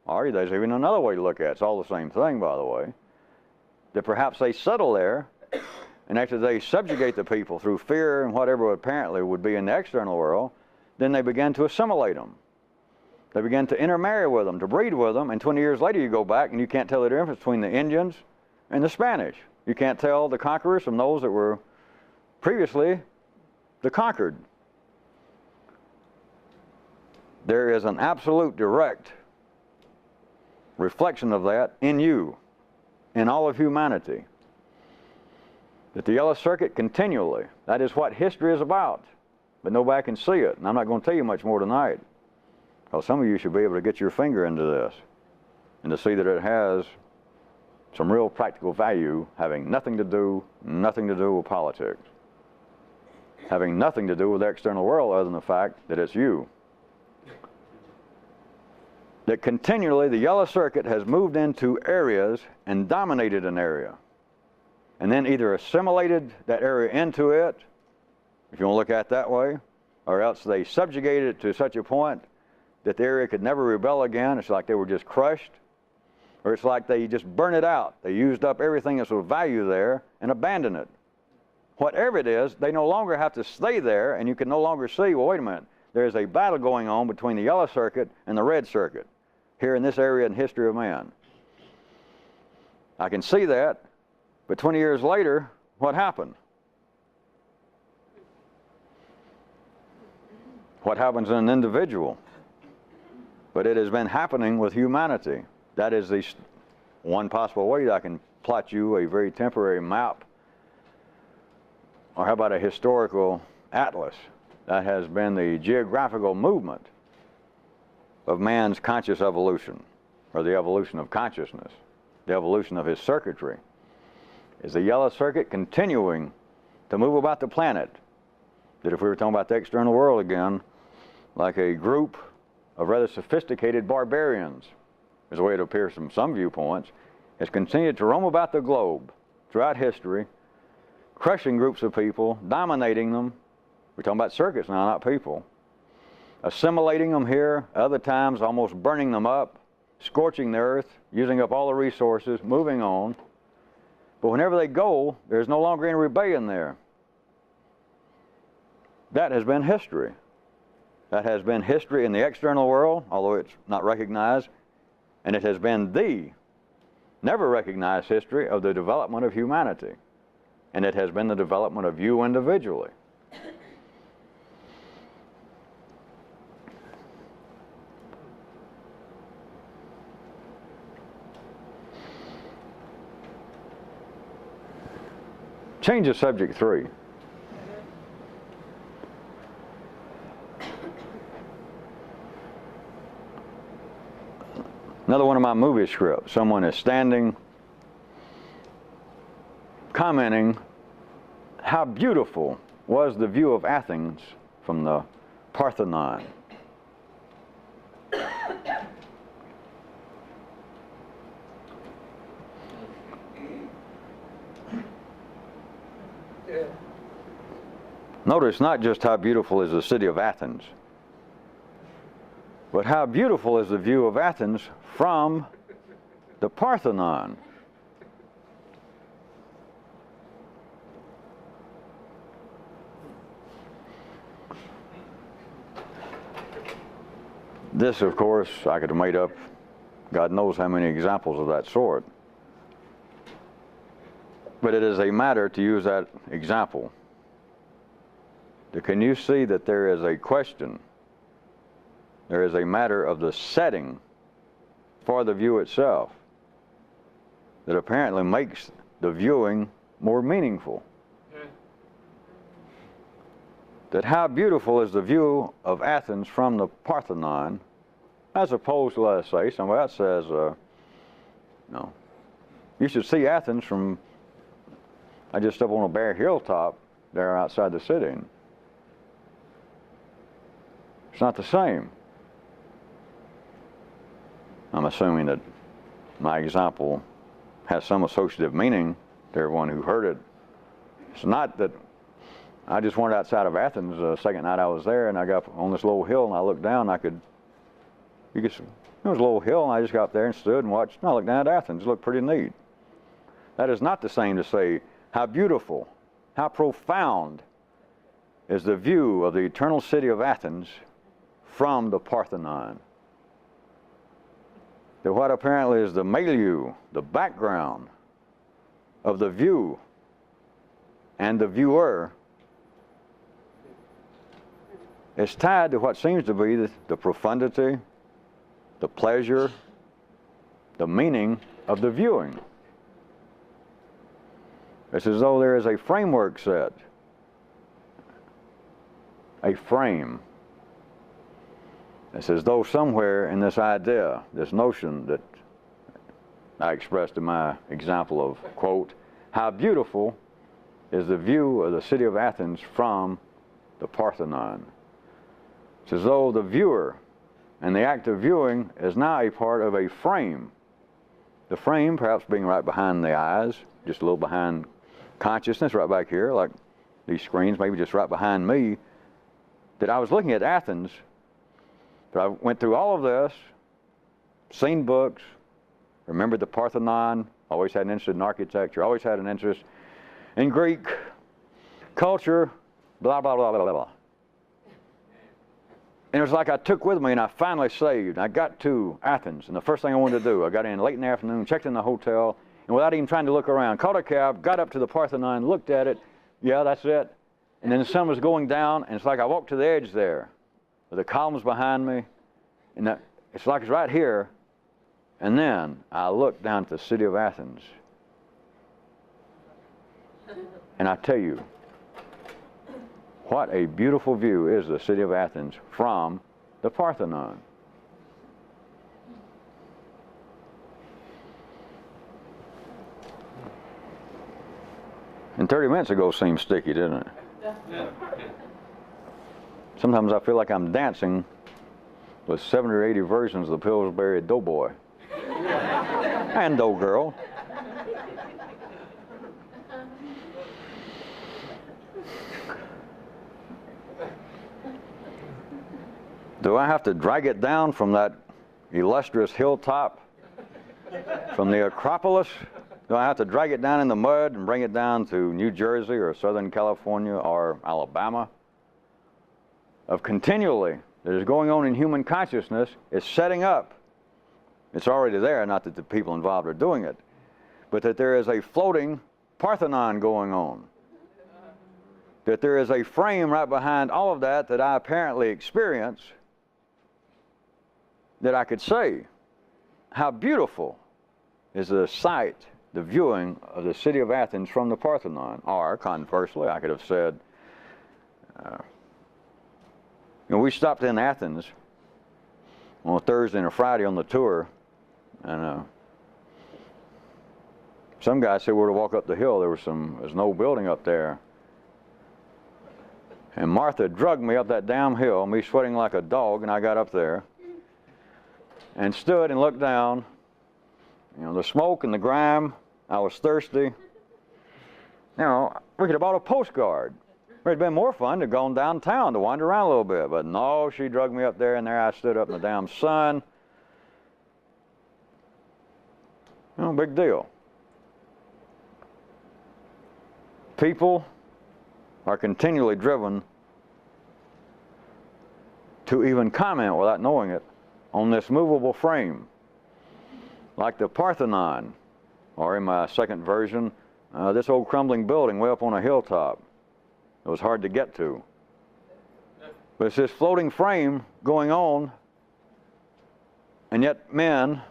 Or there's even another way to look at it. It's all the same thing, by the way. That perhaps they settle there, and after they subjugate the people through fear and whatever apparently would be in the external world, then they begin to assimilate them. They begin to intermarry with them, to breed with them, and 20 years later you go back and you can't tell the difference between the Indians and the Spanish. You can't tell the conquerors from those that were previously the conquered. There is an absolute direct reflection of that in you, in all of humanity. That the yellow circuit continually, that is what history is about. But nobody can see it, and I'm not going to tell you much more tonight. Because some of you should be able to get your finger into this and to see that it has some real practical value, having nothing to do with politics. Having nothing to do with the external world other than the fact that it's you. That continually the yellow circuit has moved into areas and dominated an area. And then either assimilated that area into it, if you want to look at it that way, or else they subjugated it to such a point that the area could never rebel again. It's like they were just crushed. Or it's like they just burned it out. They used up everything that's of value there and abandoned it. Whatever it is, they no longer have to stay there, and you can no longer see, well, wait a minute, there's a battle going on between the yellow circuit and the red circuit here in this area in the history of man. I can see that, but 20 years later, what happened? What happens in an individual? But it has been happening with humanity. That is the one possible way that I can plot you a very temporary map, or how about a historical atlas that has been the geographical movement of man's conscious evolution, or the evolution of consciousness, the evolution of his circuitry. Is the yellow circuit continuing to move about the planet? That if we were talking about the external world again, like a group of rather sophisticated barbarians, is the way it appears from some viewpoints, has continued to roam about the globe throughout history, crushing groups of people, dominating them. We're talking about circuits now, not people. Assimilating them here, other times almost burning them up, scorching the earth, using up all the resources, moving on. But whenever they go, there's no longer any rebellion there. That has been history. That has been history in the external world, although it's not recognized, and it has been the never recognized history of the development of humanity. And it has been the development of you individually. Change of subject 3. Another one of my movie scripts. Someone is standing, commenting how beautiful was the view of Athens from the Parthenon. Notice not just how beautiful is the city of Athens, but how beautiful is the view of Athens from the Parthenon. This, of course, I could have made up God knows how many examples of that sort. But it is a matter, to use that example, can you see that there is a question? There is a matter of the setting for the view itself that apparently makes the viewing more meaningful. That how beautiful is the view of Athens from the Parthenon, as opposed to, let us say, somebody else says, no, you should see Athens from, I just up on a bare hilltop there outside the city. It's not the same. I'm assuming that my example has some associative meaning to everyone who heard it. It's not that I just went outside of Athens the second night I was there, and I got on this little hill, and I looked down, it was a little hill, and I just got up there and stood and watched, and I looked down at Athens. It looked pretty neat. That is not the same to say how beautiful, how profound is the view of the eternal city of Athens from the Parthenon. That what apparently is the milieu, the background of the view and the viewer is tied to what seems to be the profundity, the pleasure, the meaning of the viewing. It's as though there is a framework set, a frame. It's as though somewhere in this idea, this notion that I expressed in my example of, quote, how beautiful is the view of the city of Athens from the Parthenon. It's as though the viewer and the act of viewing is now a part of a frame. The frame perhaps being right behind the eyes, just a little behind consciousness, right back here, like these screens, maybe just right behind me, that I was looking at Athens, but I went through all of this, seen books, remembered the Parthenon, always had an interest in architecture, always had an interest in Greek culture, blah, blah, blah, blah, blah, blah. And it was like I took with me, and I finally saved. I got to Athens, and the first thing I wanted to do, I got in late in the afternoon, checked in the hotel, and without even trying to look around, caught a cab, got up to the Parthenon, looked at it, yeah, that's it. And then the sun was going down, and it's like I walked to the edge there, with the columns behind me, and it's like it's right here. And then I looked down at the city of Athens, and I tell you, what a beautiful view is the city of Athens from the Parthenon. And 30 minutes ago seemed sticky, didn't it? Sometimes I feel like I'm dancing with 70 or 80 versions of the Pillsbury Doughboy and Doughgirl. Do I have to drag it down from that illustrious hilltop, from the Acropolis? Do I have to drag it down in the mud and bring it down to New Jersey or Southern California or Alabama? Of continually that is going on in human consciousness is setting up. It's already there, not that the people involved are doing it, but that there is a floating Parthenon going on. That there is a frame right behind all of that that I apparently experience, that I could say, how beautiful is the sight, the viewing of the city of Athens from the Parthenon. Or, conversely, I could have said, we stopped in Athens on a Thursday and a Friday on the tour, and some guy said we were to walk up the hill. There's an old building up there. And Martha drugged me up that damn hill, me sweating like a dog, and I got up there and stood and looked down. The smoke and the grime, I was thirsty. We could have bought a postcard It'd been more fun to have gone downtown to wander around a little bit, but no, she drugged me up there, and there I stood up in the damn sun. No big deal. People are continually driven to even comment without knowing it on this movable frame, like the Parthenon, or in my second version, this old crumbling building way up on a hilltop. It was hard to get to. But it's this floating frame going on, and yet men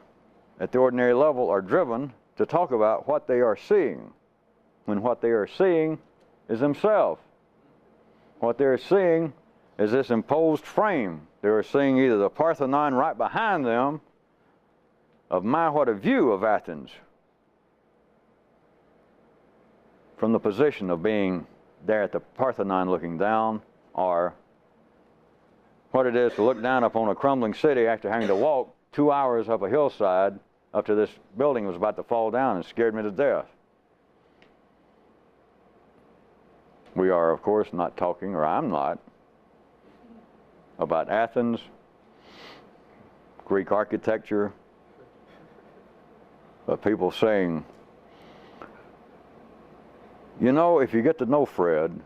at the ordinary level are driven to talk about what they are seeing, when what they are seeing is themselves. What they're seeing is this imposed frame. They are seeing either the Parthenon right behind them, of what a view of Athens, from the position of being there at the Parthenon looking down, or what it is to look down upon a crumbling city after having to walk 2 hours up a hillside up to this building was about to fall down and scared me to death. We are, of course, not talking, or I'm not, about Athens, Greek architecture, but people saying, you know, if you get to know Fred,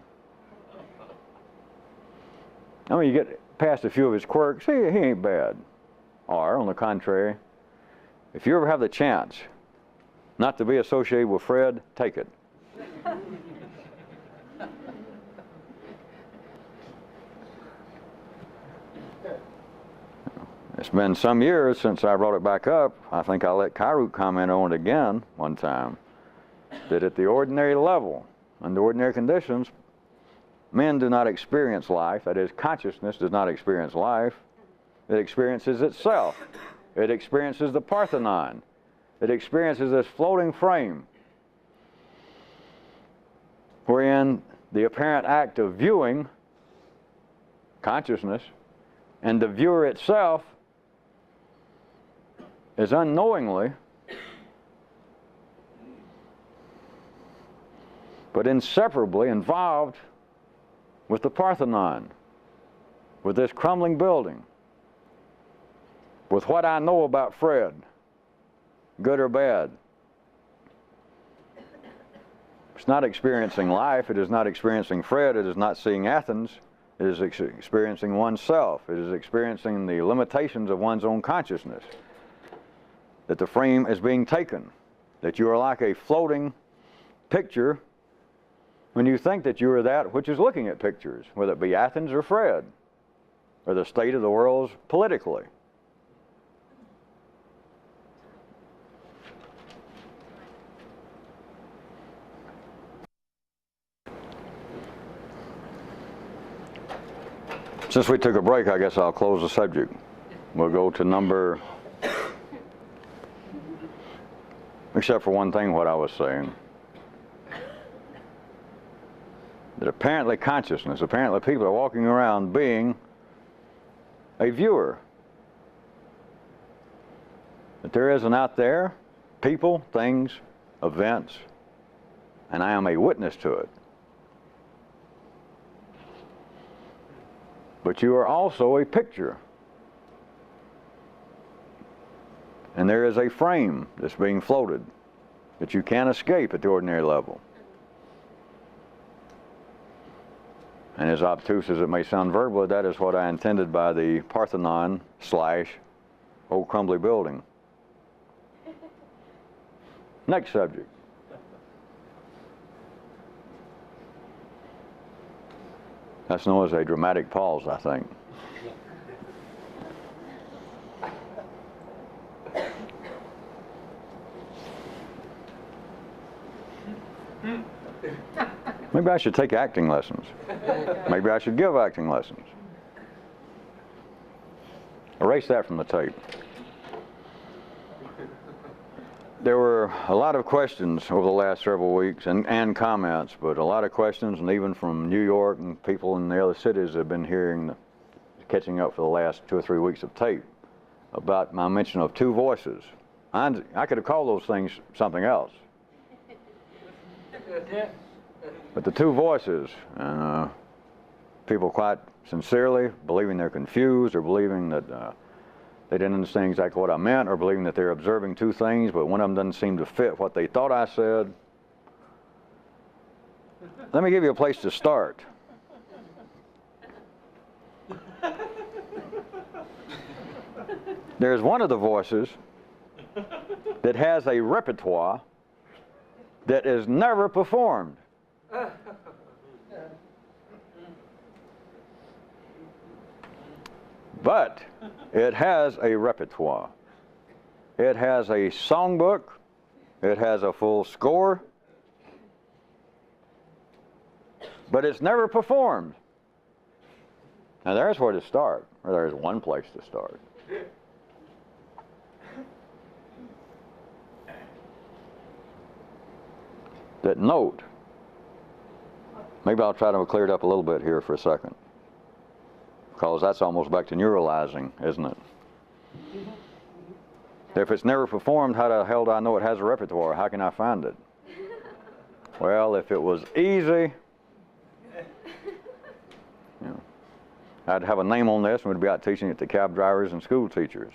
I mean, you get past a few of his quirks, he ain't bad. Or, on the contrary, if you ever have the chance not to be associated with Fred, take it. It's been some years since I brought it back up. I think I let Kyruk comment on it again one time, that at the ordinary level, under ordinary conditions, men do not experience life. That is, consciousness does not experience life. It experiences itself. It experiences the Parthenon. It experiences this floating frame, wherein the apparent act of viewing, consciousness, and the viewer itself is unknowingly but inseparably involved with the Parthenon, with this crumbling building, with what I know about Fred, good or bad. It's not experiencing life, it is not experiencing Fred, it is not seeing Athens, it is experiencing oneself, it is experiencing the limitations of one's own consciousness. That the frame is being taken, that you are like a floating picture when you think that you are that which is looking at pictures, whether it be Athens or Fred, or the state of the world politically. Since we took a break, I guess I'll close the subject. We'll go to number, except for one thing, what I was saying. That apparently consciousness, apparently people are walking around being a viewer. That there is an out there, people, things, events, and I am a witness to it. But you are also a picture. And there is a frame that's being floated that you can't escape at the ordinary level. And as obtuse as it may sound verbally, that is what I intended by the Parthenon / old crumbly building. Next subject. That's known as a dramatic pause, I think. Maybe I should take acting lessons. Maybe I should give acting lessons. Erase that from the tape. There were a lot of questions over the last several weeks and comments, but a lot of questions, and even from New York and people in the other cities have been hearing, catching up for the last 2 or 3 weeks of tape about my mention of two voices. I could have called those things something else. But the two voices, and people quite sincerely believing they're confused, or believing that they didn't understand exactly what I meant, or believing that they're observing two things, but one of them doesn't seem to fit what they thought I said. Let me give you a place to start. There's one of the voices that has a repertoire that is never performed. But it has a repertoire. It has a songbook. It has a full score. But it's never performed. Now there's where to start, or there's one place to start. That note, maybe I'll try to clear it up a little bit here for a second, because that's almost back to neuralizing, isn't it? If it's never performed, how the hell do I know it has a repertoire? How can I find it? Well, if it was easy, I'd have a name on this and we'd be out teaching it to cab drivers and school teachers.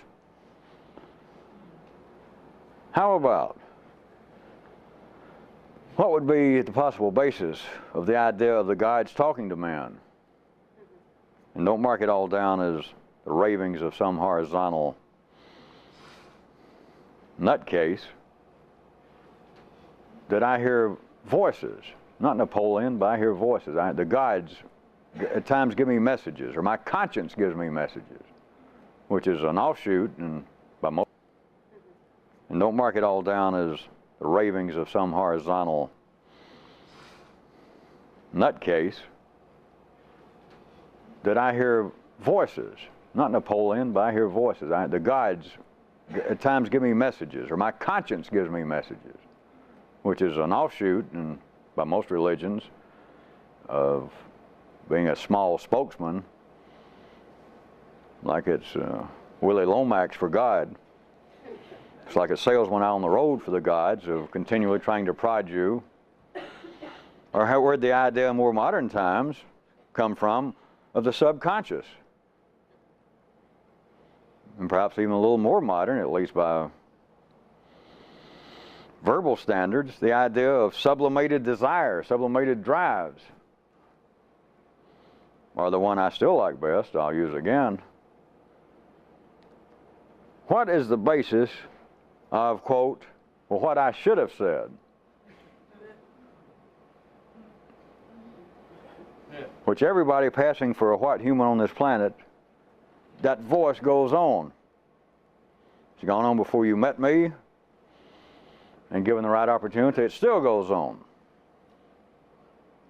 How about, what would be the possible basis of the idea of the guides talking to man? And don't mark it all down as the ravings of some horizontal nutcase. That I hear voices, not Napoleon, but I hear voices. The guides at times give me messages, or my conscience gives me messages, which is an offshoot, and don't mark it all down as the ravings of some horizontal nutcase. That I hear voices, not Napoleon, but I hear voices. The guides at times give me messages, or my conscience gives me messages, which is an offshoot, and by most religions, of being a small spokesman, like it's Willie Lomax for God. It's like a salesman out on the road for the guides of continually trying to prod you. Or where'd the idea in more modern times come from of the subconscious? And perhaps even a little more modern, at least by verbal standards, the idea of sublimated desire, sublimated drives. Or the one I still like best, I'll use again. What is the basis of, quote, well, what I should have said? Which everybody passing for a white human on this planet, that voice goes on. It's gone on before you met me, and given the right opportunity, it still goes on.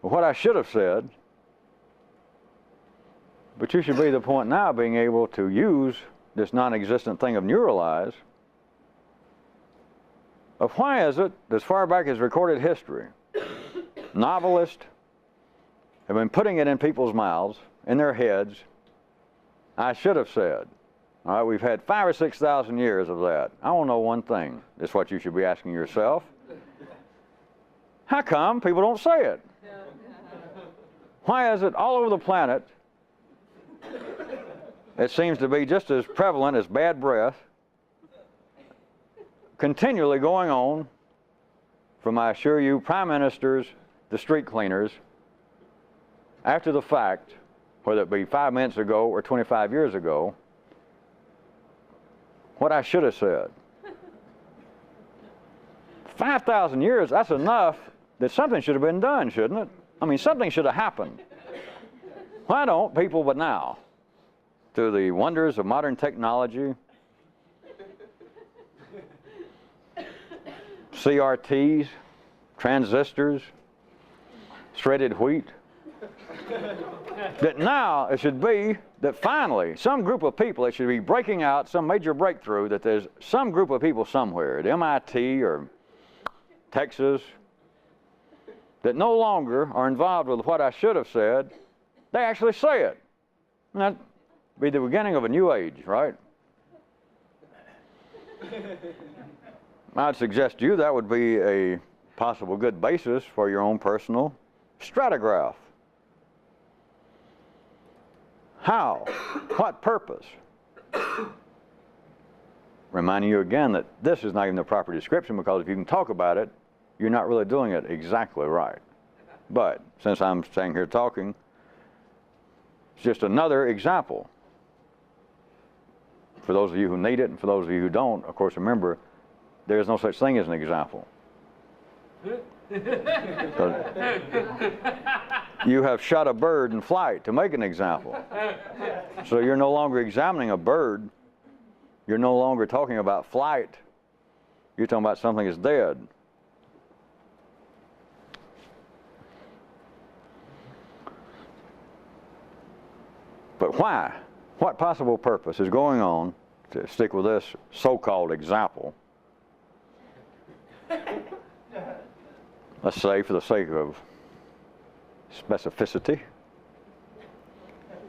Well, what I should have said, but you should be at the point now being able to use this non-existent thing of neuralize, of why is it, as far back as recorded history, novelists have been putting it in people's mouths, in their heads, I should have said. All right, we've had 5,000 or 6,000 years of that. I want to know one thing. That's what you should be asking yourself. How come people don't say it? Why is it all over the planet it seems to be just as prevalent as bad breath, continually going on from, I assure you, prime ministers to street cleaners, after the fact, whether it be 5 minutes ago or 25 years ago, what I should have said. 5,000 years, that's enough that something should have been done, shouldn't it? I mean, something should have happened. Why don't people but now, through the wonders of modern technology, CRTs, transistors, shredded wheat, that now it should be that finally some group of people, it should be breaking out, some major breakthrough, that there's some group of people somewhere at MIT or Texas that no longer are involved with what I should have said. They actually say it. And that'd be the beginning of a new age, right? I'd suggest to you that would be a possible good basis for your own personal Stratigraph. How? What purpose? Reminding you again that this is not even the proper description, because if you can talk about it, you're not really doing it exactly right. But since I'm standing here talking, it's just another example. For those of you who need it, and for those of you who don't, of course, remember, there is no such thing as an example. You have shot a bird in flight to make an example. So you're no longer examining a bird. You're no longer talking about flight. You're talking about something that's dead. But why? What possible purpose is going on, to stick with this so-called example, let's say for the sake of specificity,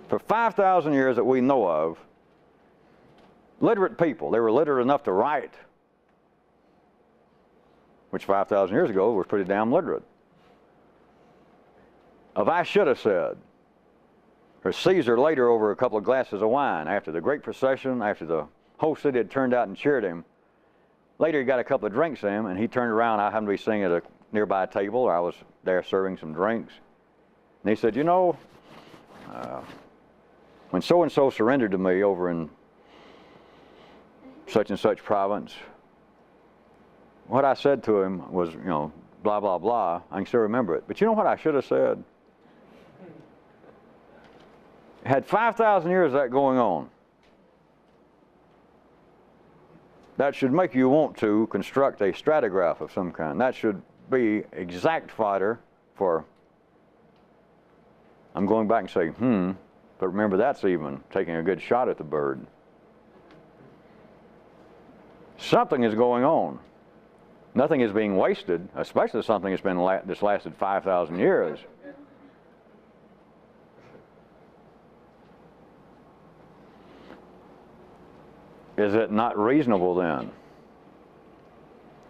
for 5,000 years that we know of, literate people, they were literate enough to write, which 5,000 years ago was pretty damn literate. Of I should have said, or Caesar later over a couple of glasses of wine, after the great procession, after the whole city had turned out and cheered him, later he got a couple of drinks in him, and he turned around. I happened to be sitting at a nearby table, or I was there serving some drinks, and he said, you know, when so-and-so surrendered to me over in such and such province, what I said to him was, you know, blah, blah, blah. I can still remember it. But you know what I should have said? Had 5,000 years of that going on. That should make you want to construct a stratigraph of some kind. That should be exact fodder for, I'm going back and saying, but remember, that's even taking a good shot at the bird. Something is going on. Nothing is being wasted, especially something that's lasted 5,000 years. Is it not reasonable then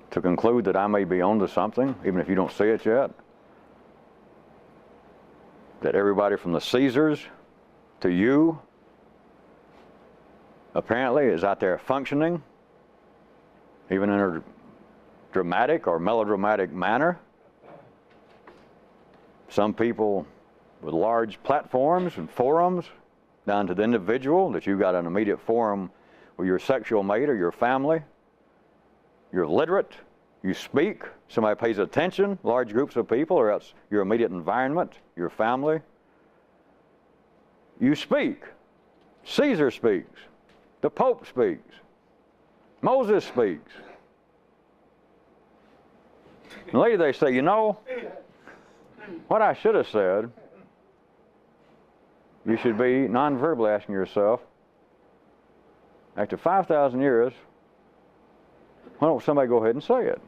to conclude that I may be onto something, even if you don't see it yet? That everybody from the Caesars to you apparently is out there functioning, even in a dramatic or melodramatic manner. Some people with large platforms and forums, down to the individual, that you've got an immediate forum with your sexual mate or your family. You're literate, you speak, somebody pays attention, large groups of people, or else your immediate environment, your family. You speak. Caesar speaks. The Pope speaks. Moses speaks. And later they say, you know, what I should have said, you should be non-verbally asking yourself, after 5,000 years, why don't somebody go ahead and say it?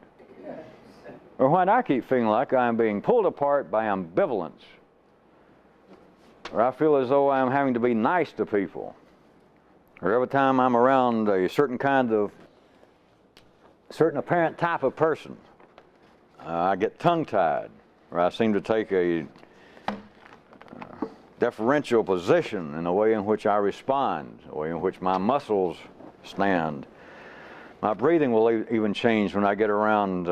Or why do I keep feeling like I'm being pulled apart by ambivalence? Or I feel as though I'm having to be nice to people. Or every time I'm around a certain apparent type of person, I get tongue-tied, or I seem to take a deferential position in the way in which I respond, the way in which my muscles stand. My breathing will even change when I get around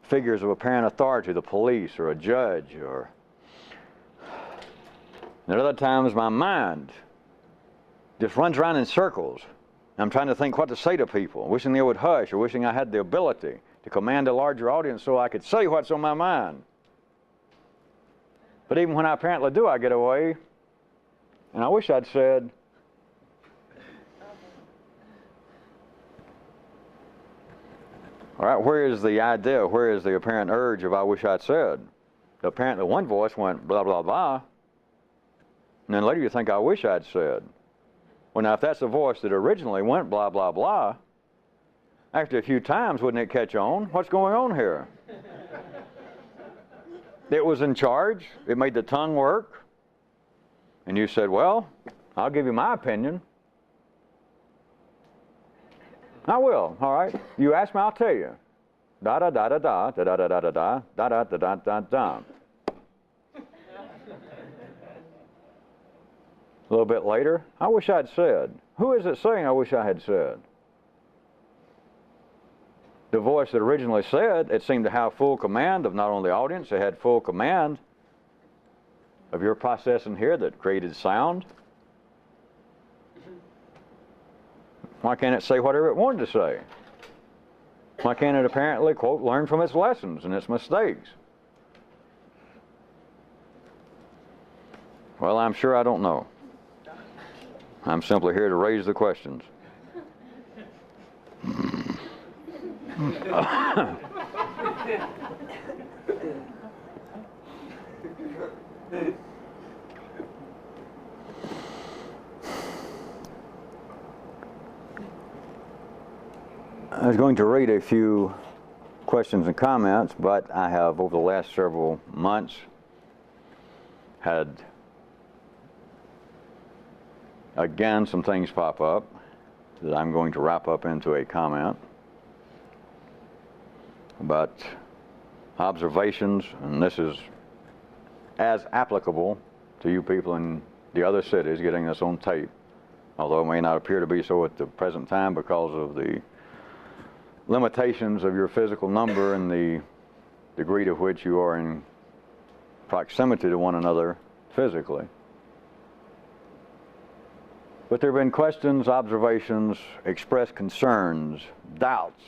figures of apparent authority, the police or a judge, or and at other times my mind just runs around in circles. I'm trying to think what to say to people, wishing they would hush, or wishing I had the ability to command a larger audience so I could say what's on my mind. But even when I apparently do, I get away, and I wish I'd said, all right, where is the idea, where is the apparent urge of I wish I'd said? Apparently one voice went blah, blah, blah, and then later you think I wish I'd said. Well, now if that's the voice that originally went blah, blah, blah, after a few times, wouldn't it catch on? What's going on here? It was in charge. It made the tongue work. And you said, well, I'll give you my opinion. I will, all right? You ask me, I'll tell you. Da da da da da da da da da da da da da da da da. A little bit later, I wish I'd said. Who is it saying I wish I had said? The voice that originally said, it seemed to have full command of not only the audience, it had full command of your processing here that created sound. Why can't it say whatever it wanted to say? Why can't it apparently, quote, learn from its lessons and its mistakes? Well, I'm sure I don't know. I'm simply here to raise the questions. I was going to read a few questions and comments, but I have, over the last several months, had again some things pop up that I'm going to wrap up into a comment about observations, and this is as applicable to you people in the other cities getting this on tape, although it may not appear to be so at the present time because of the limitations of your physical number and the degree to which you are in proximity to one another physically. But there have been questions, observations, expressed concerns, doubts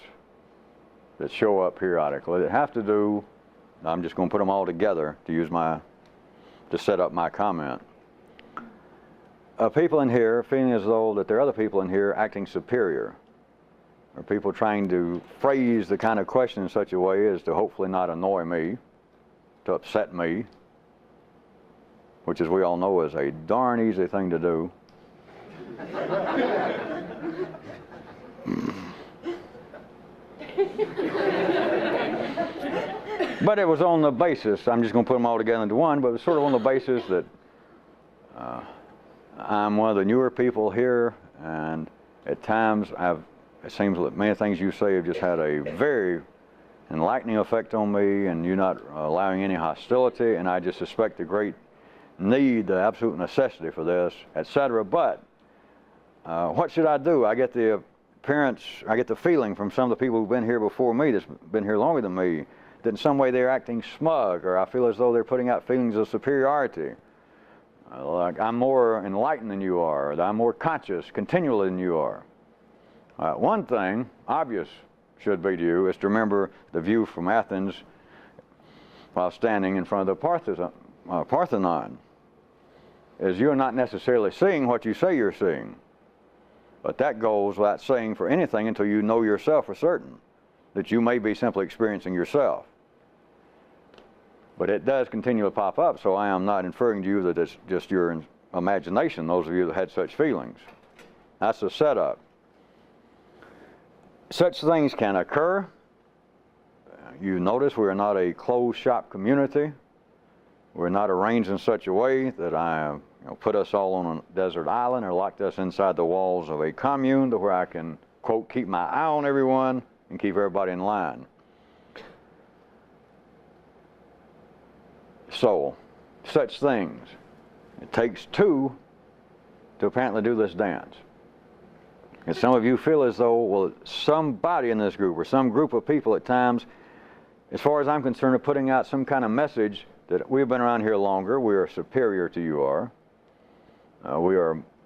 that show up periodically that have to do, I'm just going to put them all together to set up my comment. People in here feeling as though that there are other people in here acting superior, or people trying to phrase the kind of question in such a way as to hopefully not annoy me, to upset me, which, as we all know, is a darn easy thing to do. But it was on the basis, I'm just going to put them all together into one, but it was sort of on the basis that I'm one of the newer people here, and at times it seems that many things you say have just had a very enlightening effect on me, and you're not allowing any hostility, and I just suspect the great need, the absolute necessity for this, etc. But what should I do? I get the appearance, I get the feeling from some of the people who've been here before me, that's been here longer than me, that in some way they're acting smug, or I feel as though they're putting out feelings of superiority. Like I'm more enlightened than you are, or that I'm more conscious continually than you are. One thing, obvious should be to you, is to remember the view from Athens while standing in front of the Parthenon, is you're not necessarily seeing what you say you're seeing. But that goes without saying for anything until you know yourself for certain, that you may be simply experiencing yourself. But it does continue to pop up, so I am not inferring to you that it's just your imagination, those of you that had such feelings. That's a setup. Such things can occur. You notice we're not a closed shop community. We're not arranged in such a way that I put us all on a desert island or locked us inside the walls of a commune to where I can, quote, keep my eye on everyone and keep everybody in line. So, such things. It takes two to apparently do this dance. And some of you feel as though, well, somebody in this group or some group of people at times, as far as I'm concerned, are putting out some kind of message that we've been around here longer, we are superior to you are.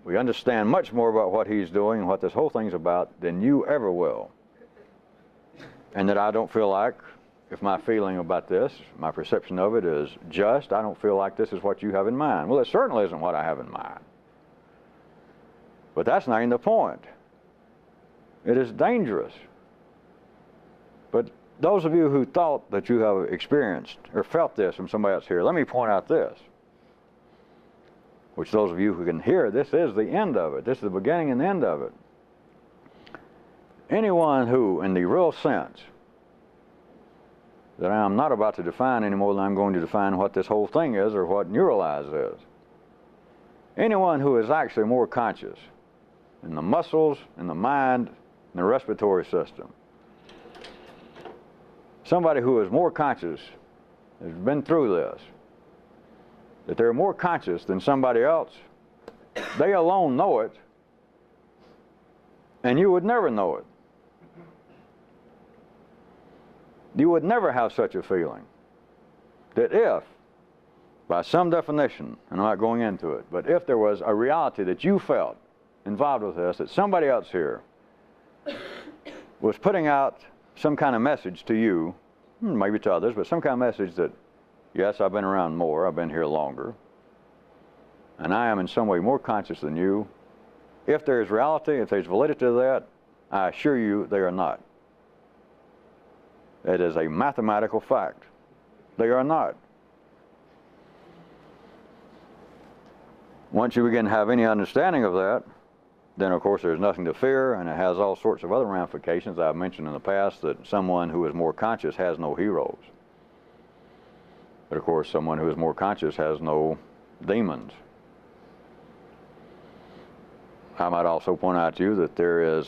We understand much more about what he's doing and what this whole thing's about than you ever will. And that I don't feel like, if my feeling about this, my perception of it is just, I don't feel like this is what you have in mind. Well, it certainly isn't what I have in mind. But that's not even the point. It is dangerous. But those of you who thought that you have experienced or felt this from somebody else here, let me point out this, which those of you who can hear, this is the end of it. This is the beginning and the end of it. Anyone who, in the real sense, that I am not about to define any more than I'm going to define what this whole thing is or what neuralize is. Anyone who is actually more conscious in the muscles, in the mind, in the respiratory system. Somebody who is more conscious, has been through this, that they're more conscious than somebody else, They alone know it, and you would never know it. You would never have such a feeling that if, by some definition, and I'm not going into it, but if there was a reality that you felt involved with this, that somebody else here was putting out some kind of message to you, maybe to others, but some kind of message that, yes, I've been around more, I've been here longer, and I am in some way more conscious than you. If there is reality, if there's validity to that, I assure you they are not. It is a mathematical fact. They are not. Once you begin to have any understanding of that, then of course there's nothing to fear, and it has all sorts of other ramifications. I've mentioned in the past that someone who is more conscious has no heroes. But of course someone who is more conscious has no demons. I might also point out to you that there is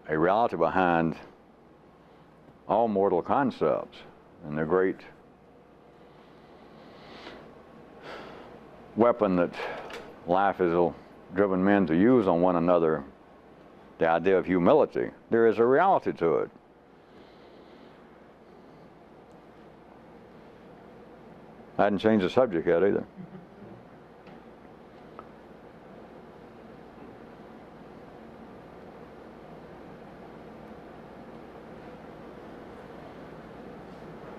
a reality behind all mortal concepts, and the great weapon that life has driven men to use on one another, the idea of humility. There is a reality to it. I hadn't changed the subject yet either.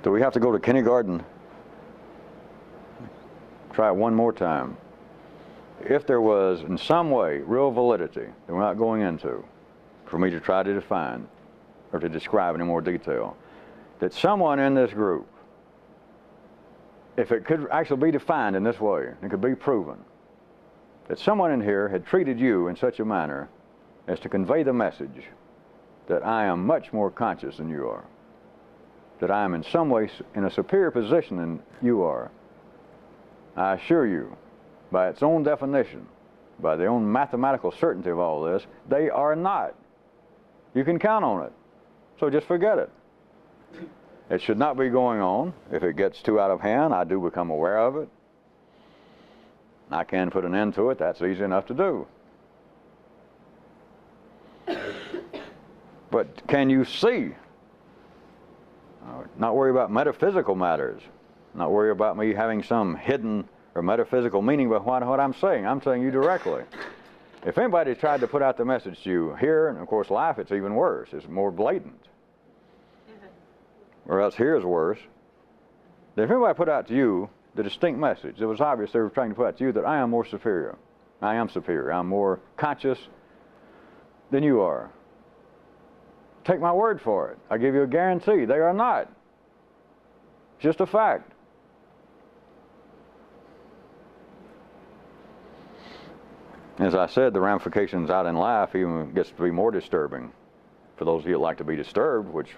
Do we have to go to kindergarten? Try it one more time. If there was, in some way, real validity that we're not going into, for me to try to define or to describe in more detail, that someone in this group, if it could actually be defined in this way, it could be proven, that someone in here had treated you in such a manner as to convey the message that I am much more conscious than you are, that I am in some way in a superior position than you are, I assure you, by its own definition, by the own mathematical certainty of all this, they are not. You can count on it. So just forget it. It should not be going on. If it gets too out of hand, I do become aware of it. I can put an end to it. That's easy enough to do. But can you see? Not worry about metaphysical matters. Not worry about me having some hidden or metaphysical meaning behind what I'm saying. I'm telling you directly. If anybody tried to put out the message to you here, and of course life, it's even worse. It's more blatant. Or else here is worse. If anybody put out to you the distinct message, it was obvious they were trying to put out to you that I am more superior. I am superior. I'm more conscious than you are. Take my word for it. I give you a guarantee. They are not. It's just a fact. As I said, the ramifications out in life even gets to be more disturbing for those of you that like to be disturbed, which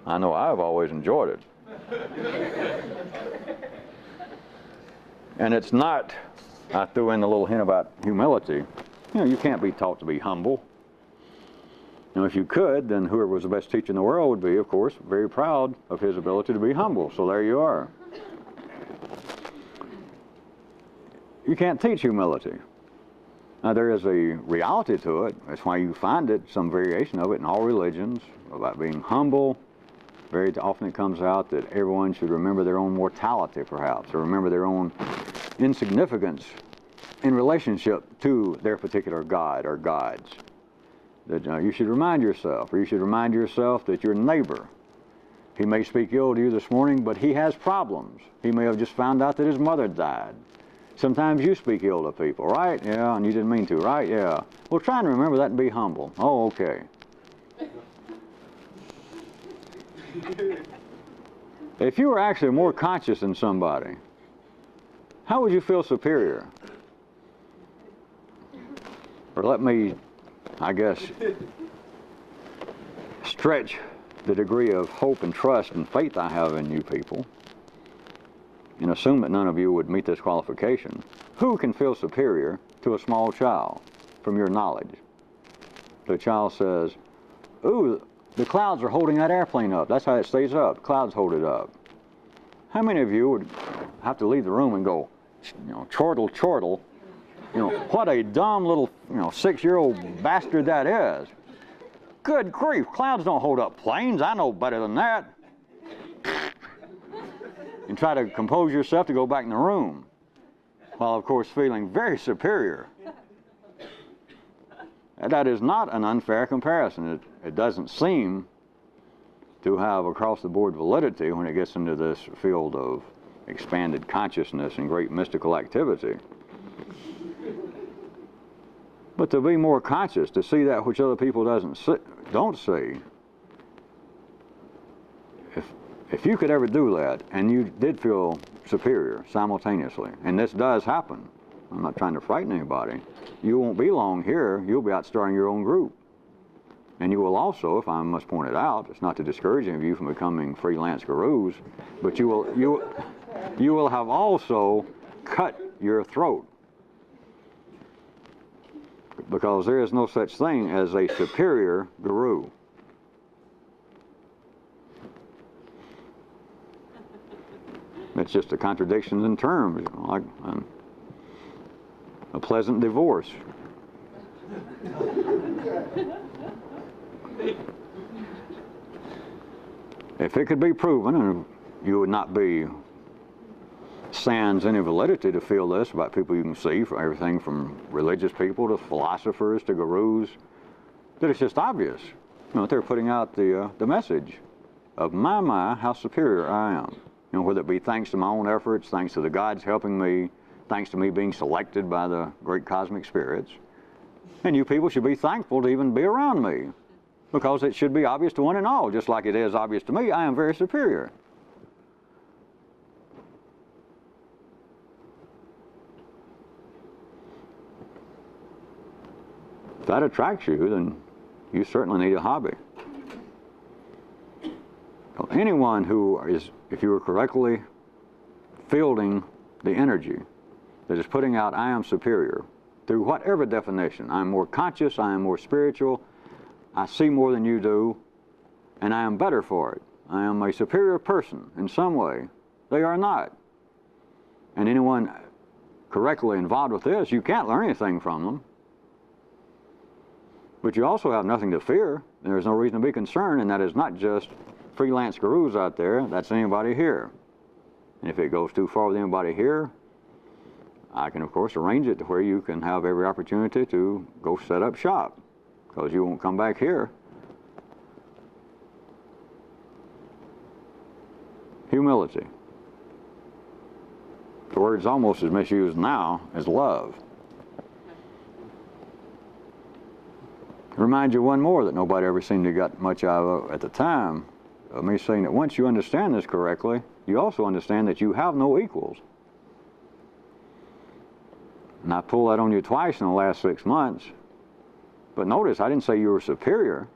I know I've always enjoyed it. And it's not, I threw in a little hint about humility. You know, you can't be taught to be humble. Now, if you could, then whoever was the best teacher in the world would be, of course, very proud of his ability to be humble. So there you are. You can't teach humility. Now, there is a reality to it. That's why you find it, some variation of it in all religions, about being humble. Very often it comes out that everyone should remember their own mortality, perhaps, or remember their own insignificance in relationship to their particular god or gods. That you should remind yourself, or you should remind yourself that your neighbor, he may speak ill to you this morning, but he has problems. He may have just found out that his mother died. Sometimes you speak ill to people, right? Yeah, and you didn't mean to, right? Yeah. Well, try and remember that and be humble. Oh, okay. If you were actually more conscious than somebody, how would you feel superior? Or let me, I guess, stretch the degree of hope and trust and faith I have in you people, and assume that none of you would meet this qualification. Who can feel superior to a small child from your knowledge? The child says, ooh, the clouds are holding that airplane up. That's how it stays up. Clouds hold it up. How many of you would have to leave the room and go, you know, chortle, chortle, what a dumb little, 6-year-old bastard that is. Good grief, clouds don't hold up planes. I know better than that. And try to compose yourself to go back in the room, while of course feeling very superior. And that is not an unfair comparison. It doesn't seem to have across-the-board validity when it gets into this field of expanded consciousness and great mystical activity. But to be more conscious, to see that which other people don't see, if you could ever do that, and you did feel superior simultaneously, and this does happen, I'm not trying to frighten anybody, you won't be long here, you'll be out starting your own group. And you will also, if I must point it out, it's not to discourage any of you from becoming freelance gurus, but you will have also cut your throat. Because there is no such thing as a superior guru. It's just a contradiction in terms, like a pleasant divorce. If it could be proven, and you would not be sans any validity to feel this about people you can see, for everything from religious people to philosophers to gurus, that it's just obvious. They're putting out the message of my, how superior I am. Whether it be thanks to my own efforts, thanks to the gods helping me, thanks to me being selected by the great cosmic spirits. And you people should be thankful to even be around me, because it should be obvious to one and all, just like it is obvious to me, I am very superior. If that attracts you, then you certainly need a hobby. Anyone who is, if you are correctly fielding the energy that is putting out I am superior, through whatever definition, I am more conscious, I am more spiritual, I see more than you do, and I am better for it. I am a superior person in some way. They are not. And anyone correctly involved with this, you can't learn anything from them. But you also have nothing to fear. There's no reason to be concerned, and that is not just freelance gurus out there, that's anybody here. And if it goes too far with anybody here, I can of course arrange it to where you can have every opportunity to go set up shop, because you won't come back here. Humility. The word's almost as misused now as love. Remind you one more that nobody ever seemed to got much out of at the time, of me saying that once you understand this correctly, you also understand that you have no equals. And I pulled that on you twice in the last 6 months. But notice, I didn't say you were superior.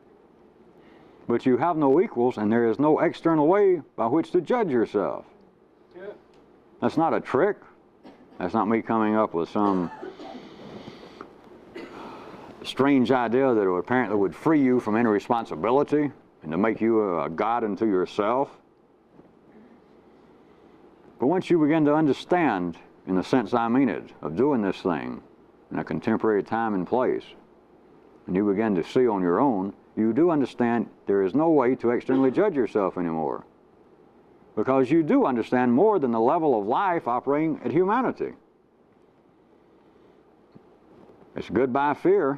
But you have no equals, and there is no external way by which to judge yourself. Yeah. That's not a trick. That's not me coming up with some strange idea that apparently would free you from any responsibility and to make you a god unto yourself. But once you begin to understand, in the sense I mean it, of doing this thing in a contemporary time and place, and you begin to see on your own, you do understand there is no way to externally judge yourself anymore, because you do understand more than the level of life operating at humanity. It's goodbye fear.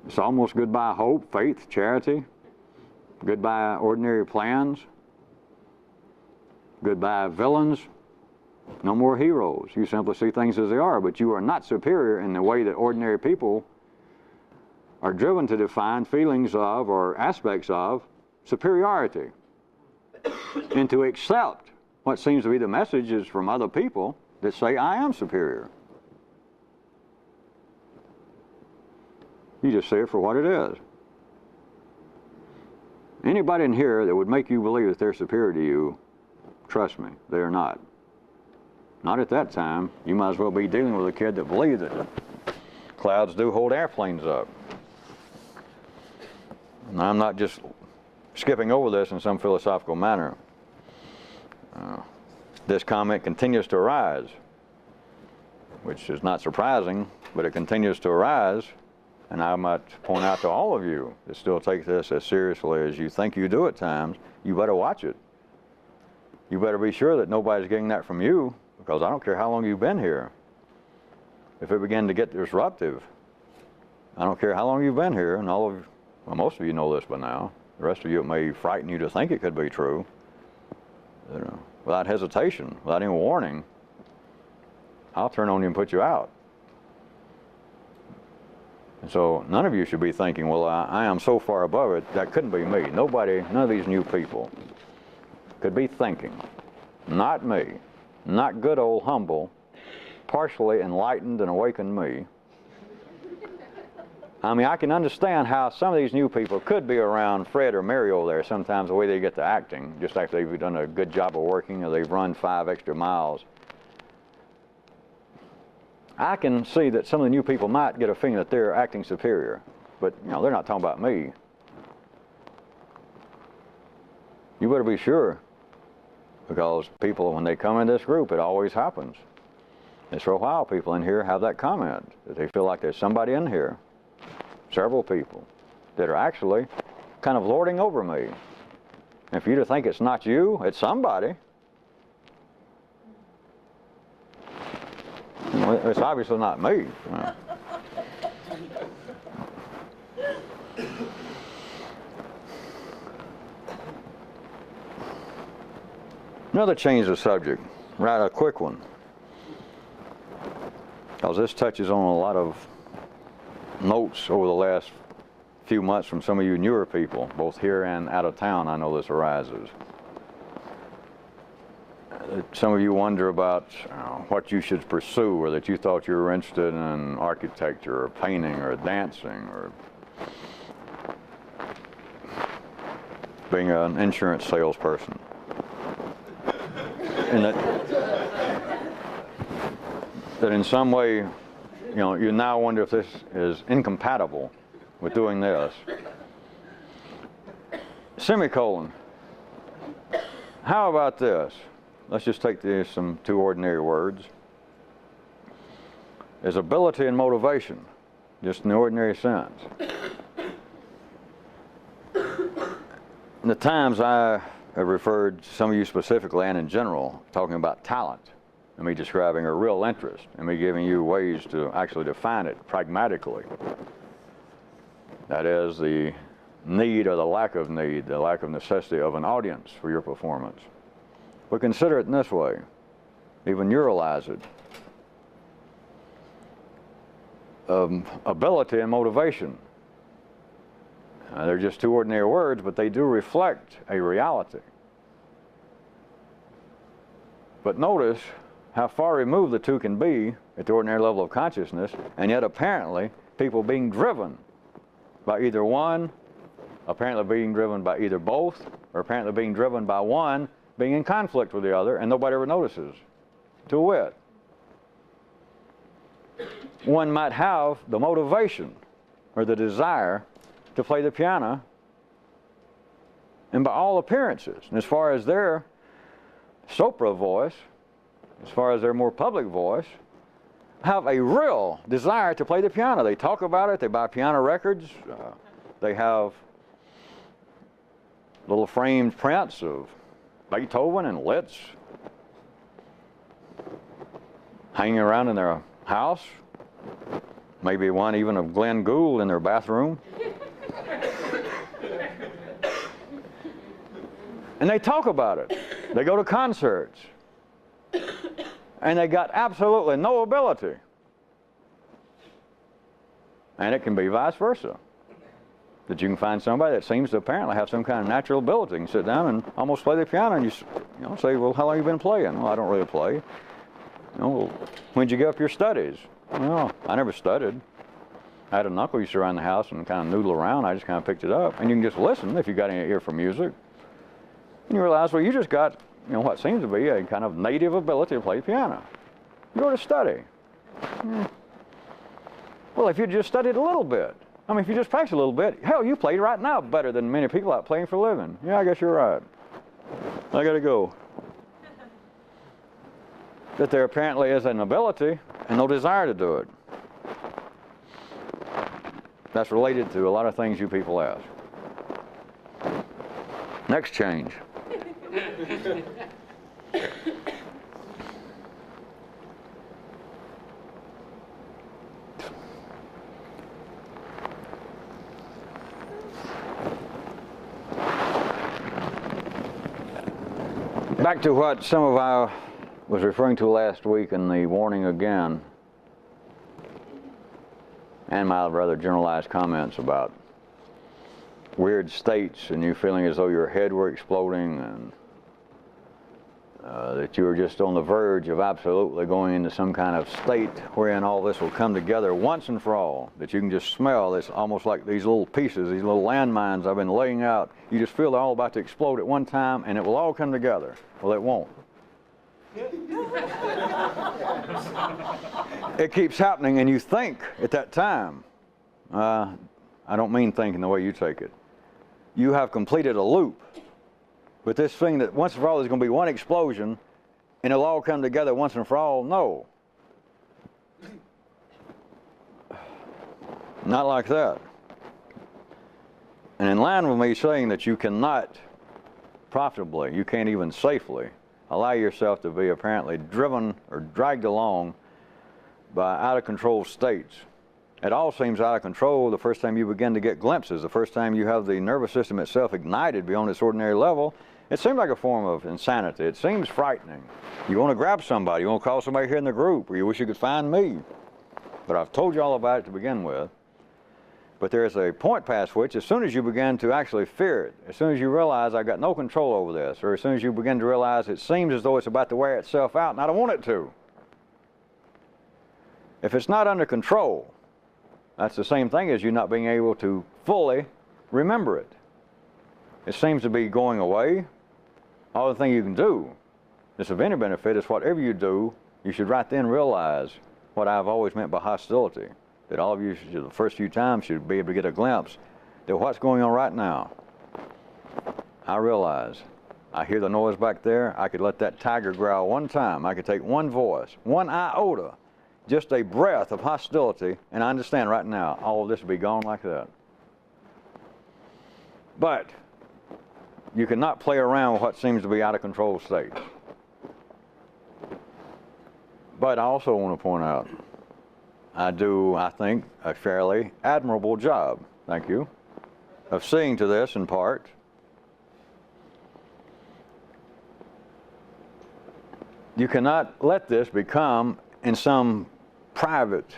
It's almost goodbye hope, faith, charity, goodbye ordinary plans, goodbye villains, no more heroes. You simply see things as they are, but you are not superior in the way that ordinary people are driven to define feelings of or aspects of superiority, and to accept what seems to be the messages from other people that say, I am superior. You just see it for what it is. Anybody in here that would make you believe that they're superior to you, trust me, they are not. Not at that time. You might as well be dealing with a kid that believes that clouds do hold airplanes up. And I'm not just skipping over this in some philosophical manner. This comment continues to arise. which is not surprising, but it continues to arise. And I might point out to all of you that still take this as seriously as you think you do at times, you better watch it. You better be sure that nobody's getting that from you, because I don't care how long you've been here. If it begins to get disruptive, I don't care how long you've been here, and all of you, well, most of you know this by now. The rest of you, it may frighten you to think it could be true. You know, without hesitation, without any warning, I'll turn on you and put you out. And so none of you should be thinking, well, I am so far above it, that couldn't be me. Nobody, none of these new people could be thinking, not me, not good old humble, partially enlightened and awakened me. I mean, I can understand how some of these new people could be around Fred or Mary over there sometimes, the way they get to acting, just after they've done a good job of working or they've run 5 extra miles. I can see that some of the new people might get a feeling that they're acting superior, but you know, they're not talking about me. You better be sure, because people, when they come in this group, it always happens. And for a while, people in here have that comment, that they feel like there's somebody in here, several people, that are actually kind of lording over me. And for you to think it's not you, it's somebody. You know, it's obviously not me. You know. Another change of subject, right, a quick one, because this touches on a lot of notes over the last few months from some of you newer people, both here and out of town. I know this arises. Some of you wonder about what you should pursue, or that you thought you were interested in architecture or painting or dancing or being an insurance salesperson. And that in some way, you know, you now wonder if this is incompatible with doing this. Semicolon. How about this? Let's just take these, some 2 ordinary words. Is ability and motivation, just in the ordinary sense. In the times I have referred to some of you specifically and in general, talking about talent, and me describing a real interest, and me giving you ways to actually define it pragmatically. That is the need or the lack of need, the lack of necessity of an audience for your performance. But consider it in this way, even neuralize it. Ability and motivation. They're just 2 ordinary words, but they do reflect a reality. But notice how far removed the 2 can be at the ordinary level of consciousness, and yet apparently people being driven by either one, apparently being driven by either both, or apparently being driven by one being in conflict with the other, and nobody ever notices. To wit, one might have the motivation or the desire to play the piano, and by all appearances, and as far as their sopra voice, as far as their more public voice, have a real desire to play the piano. They talk about it, they buy piano records, they have little framed prints of Beethoven and Liszt hanging around in their house, maybe one even of Glenn Gould in their bathroom. And they talk about it. They go to concerts. And they got absolutely no ability. And it can be vice versa. That you can find somebody that seems to apparently have some kind of natural ability. You can sit down and almost play the piano, and you say, well, how long have you been playing? Well, I don't really play. You know, well, when'd you give up your studies? Well, I never studied. I had an uncle who used to around the house and kind of noodle around. I just kind of picked it up. And you can just listen if you got any ear for music. And you realize, well, you just got, you know, what seems to be a kind of native ability to play the piano. You go to study. Well, if you just studied a little bit, I mean, if you just practice a little bit, hell, you play right now better than many people out playing for a living. Yeah, I guess you're right. I gotta go. That there apparently is an ability and no desire to do it. That's related to a lot of things you people ask. Next change. Back to what some of I was referring to last week in the warning again, and my rather generalized comments about weird states and you feeling as though your head were exploding and that you were just on the verge of absolutely going into some kind of state wherein all this will come together once and for all, that you can just smell this, almost like these little pieces, these little landmines I've been laying out. You just feel they're all about to explode at one time and it will all come together. Well, it won't. It keeps happening and you think at that time, I don't mean thinking the way you take it. You have completed a loop with this thing that once and for all there's going to be one explosion and it'll all come together once and for all. No. Not like that. And in line with me saying that you cannot profitably, you can't even safely allow yourself to be apparently driven or dragged along by out of control states. It all seems out of control the first time you begin to get glimpses, the first time you have the nervous system itself ignited beyond its ordinary level. It seems like a form of insanity. It seems frightening. You want to grab somebody, you want to call somebody here in the group, or you wish you could find me. But I've told you all about it to begin with. But there is a point past which, as soon as you begin to actually fear it, as soon as you realize I've got no control over this, or as soon as you begin to realize it seems as though it's about to wear itself out and I don't want it to. If it's not under control, that's the same thing as you not being able to fully remember it. It seems to be going away. All the thing you can do that's of any benefit is whatever you do, you should right then realize what I've always meant by hostility. That all of you, should, the first few times, should be able to get a glimpse that what's going on right now. I realize, I hear the noise back there, I could let that tiger growl one time, I could take one voice, one iota, just a breath of hostility, and I understand right now, all of this will be gone like that. But you cannot play around with what seems to be out of control state. But I also want to point out, I do, I think, a fairly admirable job, thank you, of seeing to this in part. You cannot let this become in some private,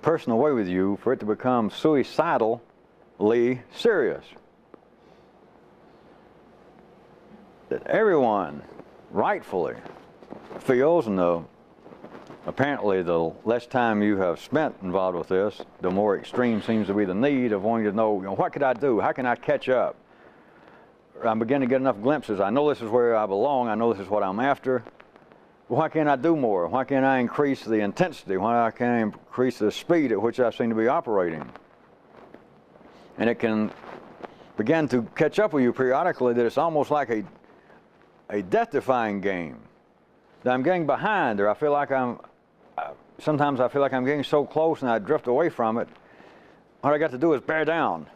personal way with you for it to become suicidally serious. That everyone rightfully feels, and apparently the less time you have spent involved with this, the more extreme seems to be the need of wanting to know, what could I do? How can I catch up? I'm beginning to get enough glimpses. I know this is where I belong. I know this is what I'm after. Why can't I do more? Why can't I increase the intensity? Why can't I increase the speed at which I seem to be operating? And it can begin to catch up with you periodically that it's almost like a death-defying game. That I'm getting behind, or I feel like sometimes I feel like I'm getting so close and I drift away from it. What I got to do is bear down.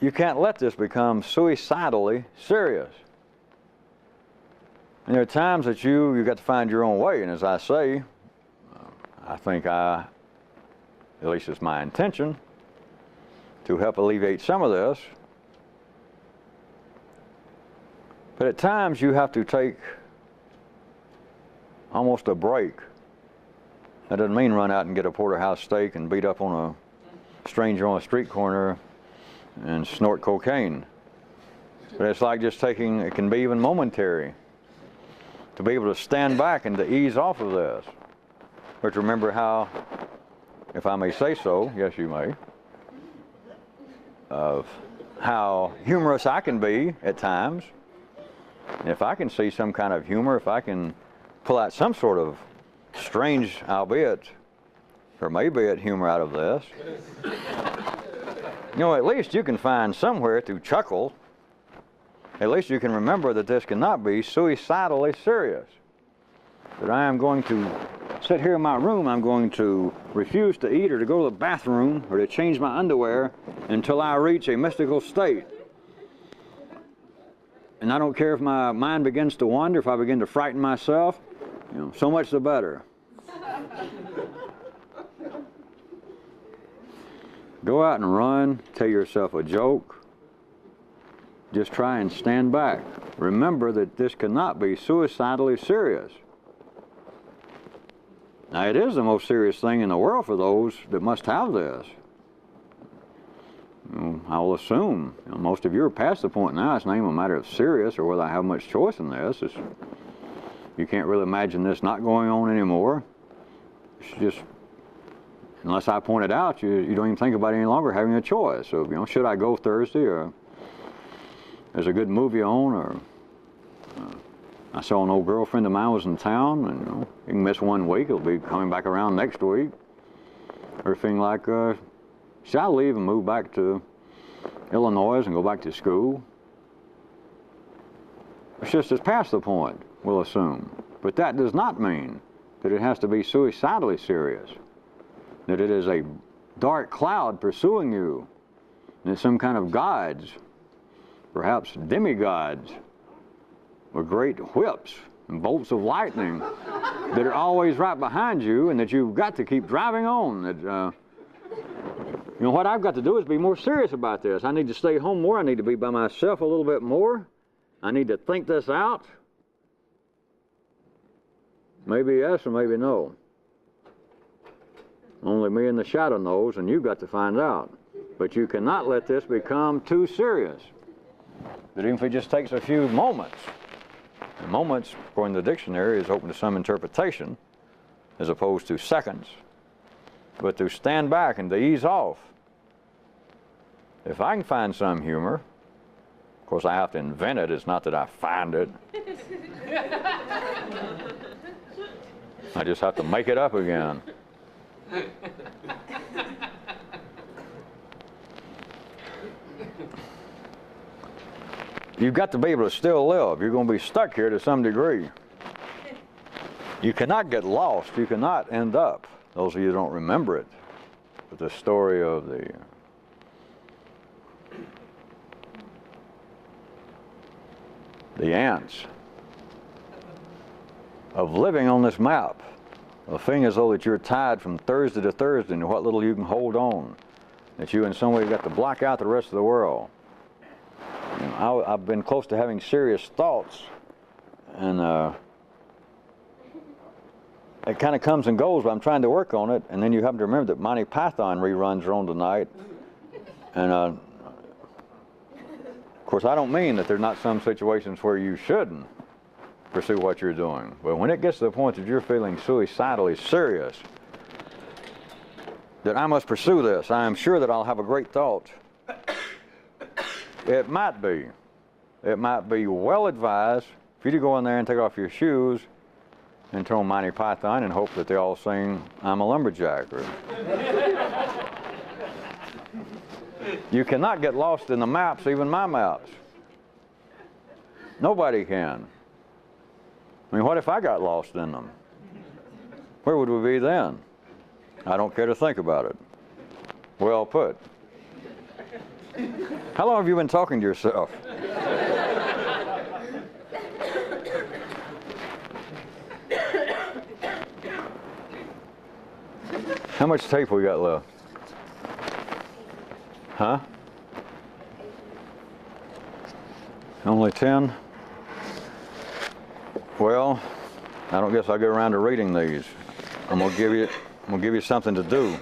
You can't let this become suicidally serious. And there are times that you got to find your own way, and as I say, I think at least it's my intention, to help alleviate some of this. But at times you have to take almost a break. That doesn't mean run out and get a porterhouse steak and beat up on a stranger on a street corner and snort cocaine. But it's like just taking, it can be even momentary, to be able to stand back and to ease off of this. But remember how, if I may say so, yes you may, of how humorous I can be at times. If I can see some kind of humor, if I can pull out some sort of strange, albeit, or maybe humor out of this, at least you can find somewhere to chuckle. At least you can remember that this cannot be suicidally serious. that I am going to sit here in my room, I'm going to refuse to eat or to go to the bathroom or to change my underwear until I reach a mystical state. And I don't care if my mind begins to wander, if I begin to frighten myself, so much the better. Go out and run, tell yourself a joke. Just try and stand back. Remember that this cannot be suicidally serious. Now, it is the most serious thing in the world for those that must have this. I'll assume most of you are past the point now. It's not even a matter of serious or whether I have much choice in this. You can't really imagine this not going on anymore. It's just, unless I point it out, you don't even think about it any longer having a choice. So, should I go Thursday, or there's a good movie on, or I saw an old girlfriend of mine was in town, and you can miss 1 week, it'll be coming back around next week. Everything like, should I leave and move back to Illinois and go back to school? It's past the point, we'll assume. But that does not mean that it has to be suicidally serious, that it is a dark cloud pursuing you, and it's some kind of gods, perhaps demigods, with great whips and bolts of lightning that are always right behind you, and that you've got to keep driving on. That, what I've got to do is be more serious about this. I need to stay home more. I need to be by myself a little bit more. I need to think this out. Maybe yes or maybe no. Only me and the shadow knows, and you've got to find out. But you cannot let this become too serious. That even if it just takes a few moments, and moments, according to the dictionary, is open to some interpretation, as opposed to seconds, but to stand back and to ease off. If I can find some humor, of course I have to invent it, it's not that I find it. I just have to make it up again. You've got to be able to still live. You're going to be stuck here to some degree. You cannot get lost. You cannot end up, those of you who don't remember it, with the story of the ants, of living on this map, a thing as though that you're tied from Thursday to Thursday and what little you can hold on, that you in some way got to block out the rest of the world. I've been close to having serious thoughts, and it kind of comes and goes, but I'm trying to work on it, and then you happen to remember that Monty Python reruns are on tonight, and of course I don't mean that there's not some situations where you shouldn't pursue what you're doing, but when it gets to the point that you're feeling suicidally serious, that I must pursue this, I am sure that I'll have a great thought. It might be well advised for you to go in there and take off your shoes and turn on Monty Python and hope that they all sing "I'm a Lumberjack." You cannot get lost in the maps, even my maps. Nobody can. I mean, what if I got lost in them? Where would we be then? I don't care to think about it. Well put. How long have you been talking to yourself? How much tape we got left? Huh? Only 10? Well, I don't guess I'll get around to reading these. I'm gonna give you something to do.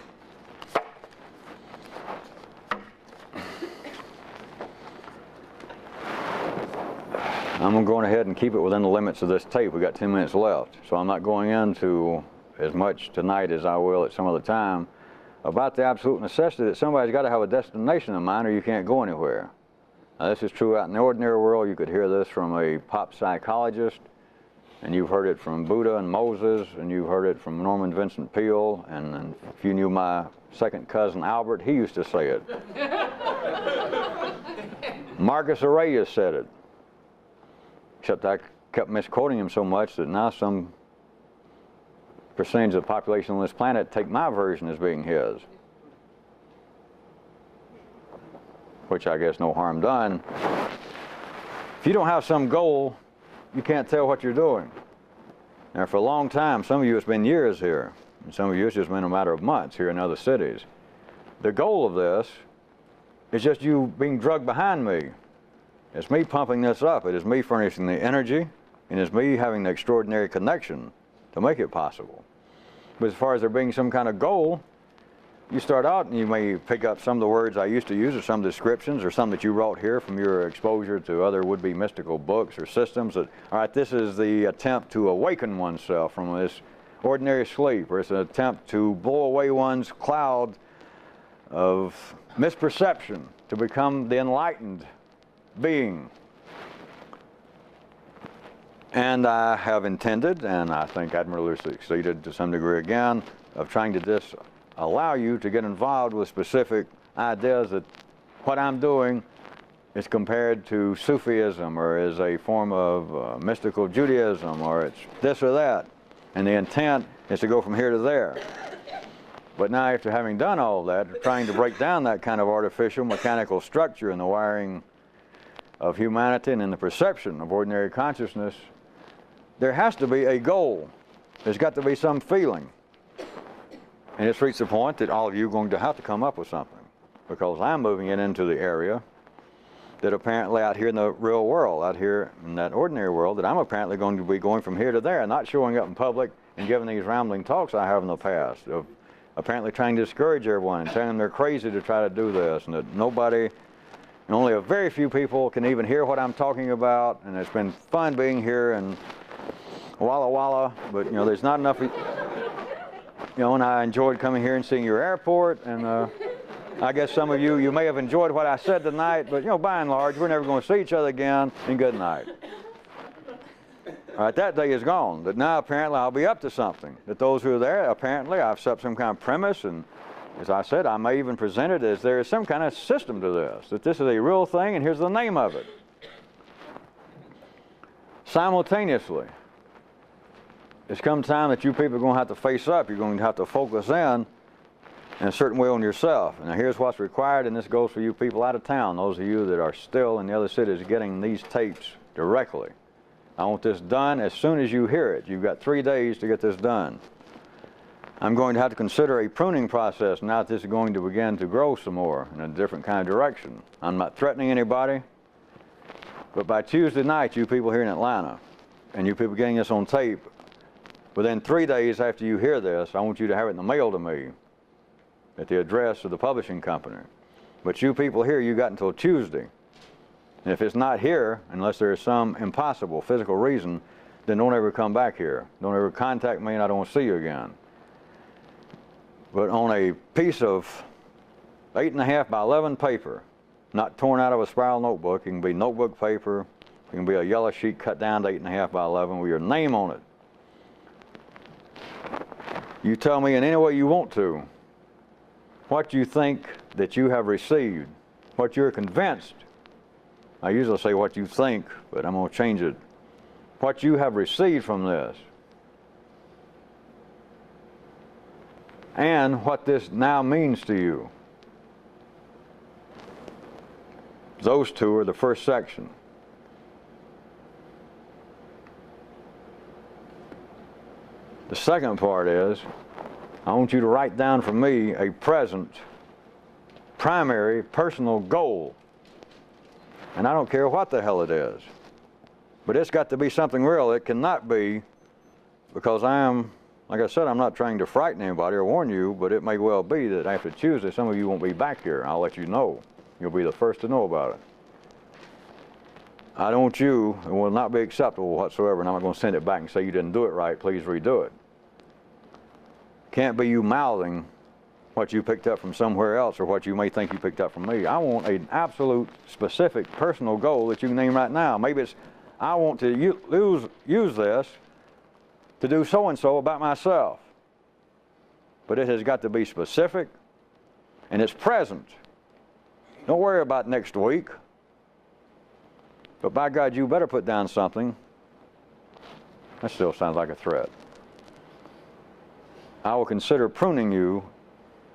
I'm going to go ahead and keep it within the limits of this tape. We've got 10 minutes left, so I'm not going into as much tonight as I will at some other time about the absolute necessity that somebody's got to have a destination in mind or you can't go anywhere. Now, this is true out in the ordinary world. You could hear this from a pop psychologist, and you've heard it from Buddha and Moses, and you've heard it from Norman Vincent Peale, and if you knew my second cousin Albert, he used to say it. Marcus Aurelius said it. Except I kept misquoting him so much that now some percentage of the population on this planet take my version as being his. Which I guess no harm done. If you don't have some goal, you can't tell what you're doing. Now for a long time, some of you it's been years here, and some of you it's just been a matter of months here in other cities. The goal of this is just you being drugged behind me. It's me pumping this up. It is me furnishing the energy, and it's me having the extraordinary connection to make it possible. But as far as there being some kind of goal, you start out and you may pick up some of the words I used to use or some descriptions or some that you wrote here from your exposure to other would-be mystical books or systems that, all right, this is the attempt to awaken oneself from this ordinary sleep, or it's an attempt to blow away one's cloud of misperception to become the enlightened being. And I have intended, and I think admirably succeeded to some degree again, of trying to allow you to get involved with specific ideas that what I'm doing is compared to Sufism or is a form of mystical Judaism, or it's this or that. And the intent is to go from here to there. But now after having done all that, trying to break down that kind of artificial mechanical structure in the wiring of humanity and in the perception of ordinary consciousness, there has to be a goal. There's got to be some feeling. And it's reached the point that all of you are going to have to come up with something, because I'm moving it into the area that apparently out here in the real world, out here in that ordinary world, that I'm apparently going to be going from here to there, not showing up in public and giving these rambling talks I have in the past, of apparently trying to discourage everyone and telling them they're crazy to try to do this, and that nobody, and only a very few people can even hear what I'm talking about, and it's been fun being here and Walla Walla, but you know, there's not enough. You know, and I enjoyed coming here and seeing your airport, and I guess some of you may have enjoyed what I said tonight, but you know, by and large, we're never going to see each other again, and good night. All right, that day is gone, but now apparently I'll be up to something. That those who are there, apparently I've set up some kind of premise, and as I said, I may even present it as there is some kind of system to this, that this is a real thing, and here's the name of it. Simultaneously, it's come time that you people are going to have to face up. You're going to have to focus in a certain way on yourself. And now here's what's required, and this goes for you people out of town, those of you that are still in the other cities getting these tapes directly. I want this done as soon as you hear it. You've got 3 days to get this done. I'm going to have to consider a pruning process now that this is going to begin to grow some more in a different kind of direction. I'm not threatening anybody, but by Tuesday night, you people here in Atlanta, and you people getting this on tape, within 3 days after you hear this, I want you to have it in the mail to me at the address of the publishing company. But you people here, you got until Tuesday. And if it's not here, unless there is some impossible physical reason, then don't ever come back here. Don't ever contact me, and I don't want to see you again. But on a piece of 8.5 by 11 paper, not torn out of a spiral notebook, it can be notebook paper, it can be a yellow sheet cut down to 8.5 by 11 with your name on it. You tell me in any way you want to what you think that you have received, what you're convinced. I usually say what you think, but I'm going to change it. What you have received from this, and what this now means to you. Those two are the first section. The second part is, I want you to write down for me a present, primary, personal goal. And I don't care what the hell it is. But it's got to be something real. It cannot be, because like I said, I'm not trying to frighten anybody or warn you, but it may well be that after Tuesday, some of you won't be back here. I'll let you know. You'll be the first to know about it. I don't want you, it will not be acceptable whatsoever, and I'm not going to send it back and say you didn't do it right, please redo it. Can't be you mouthing what you picked up from somewhere else or what you may think you picked up from me. I want an absolute, specific, personal goal that you can name right now. Maybe it's, I want to use this to do so-and-so about myself. But it has got to be specific, and it's present. Don't worry about next week. But by God, you better put down something. That still sounds like a threat. I will consider pruning you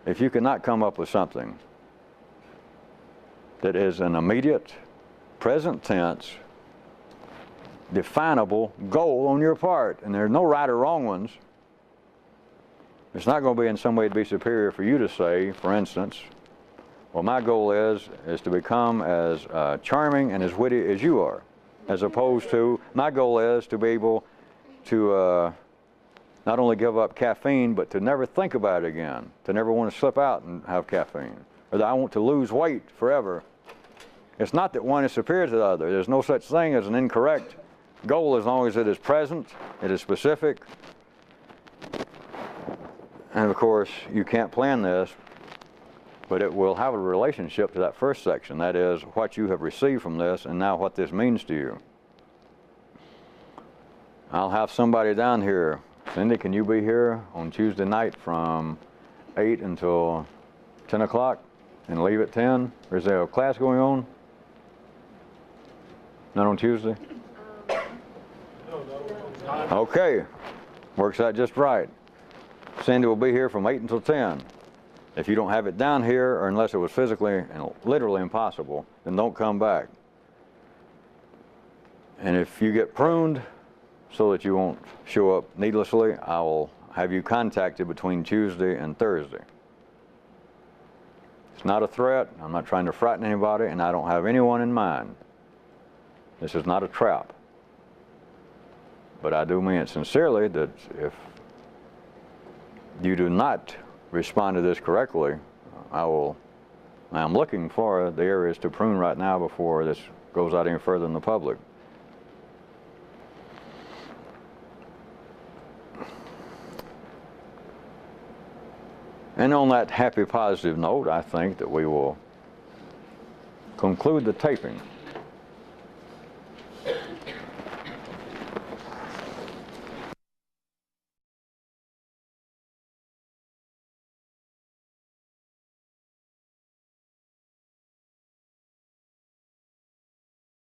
if you cannot come up with something that is an immediate, present tense, definable goal on your part. And there's no right or wrong ones. It's not going to be in some way to be superior for you to say, for instance, well, my goal is to become as charming and as witty as you are, as opposed to my goal is to be able to not only give up caffeine, but to never think about it again, to never want to slip out and have caffeine, or that I want to lose weight forever. It's not that one is superior to the other. There's no such thing as an incorrect goal as long as it is present, it is specific. And of course, you can't plan this, but it will have a relationship to that first section. That is, what you have received from this, and now what this means to you. I'll have somebody down here. Cindy, can you be here on Tuesday night from 8 until 10 o'clock and leave at 10? Or is there a class going on? Not on Tuesday? Okay, works out just right. Cindy will be here from 8 until 10. If you don't have it down here, or unless it was physically and literally impossible, then don't come back. And if you get pruned so that you won't show up needlessly, I will have you contacted between Tuesday and Thursday. It's not a threat. I'm not trying to frighten anybody, and I don't have anyone in mind. This is not a trap. But I do mean it sincerely that if you do not respond to this correctly, I'm looking for the areas to prune right now before this goes out any further in the public. And on that happy, positive note, I think that we will conclude the taping.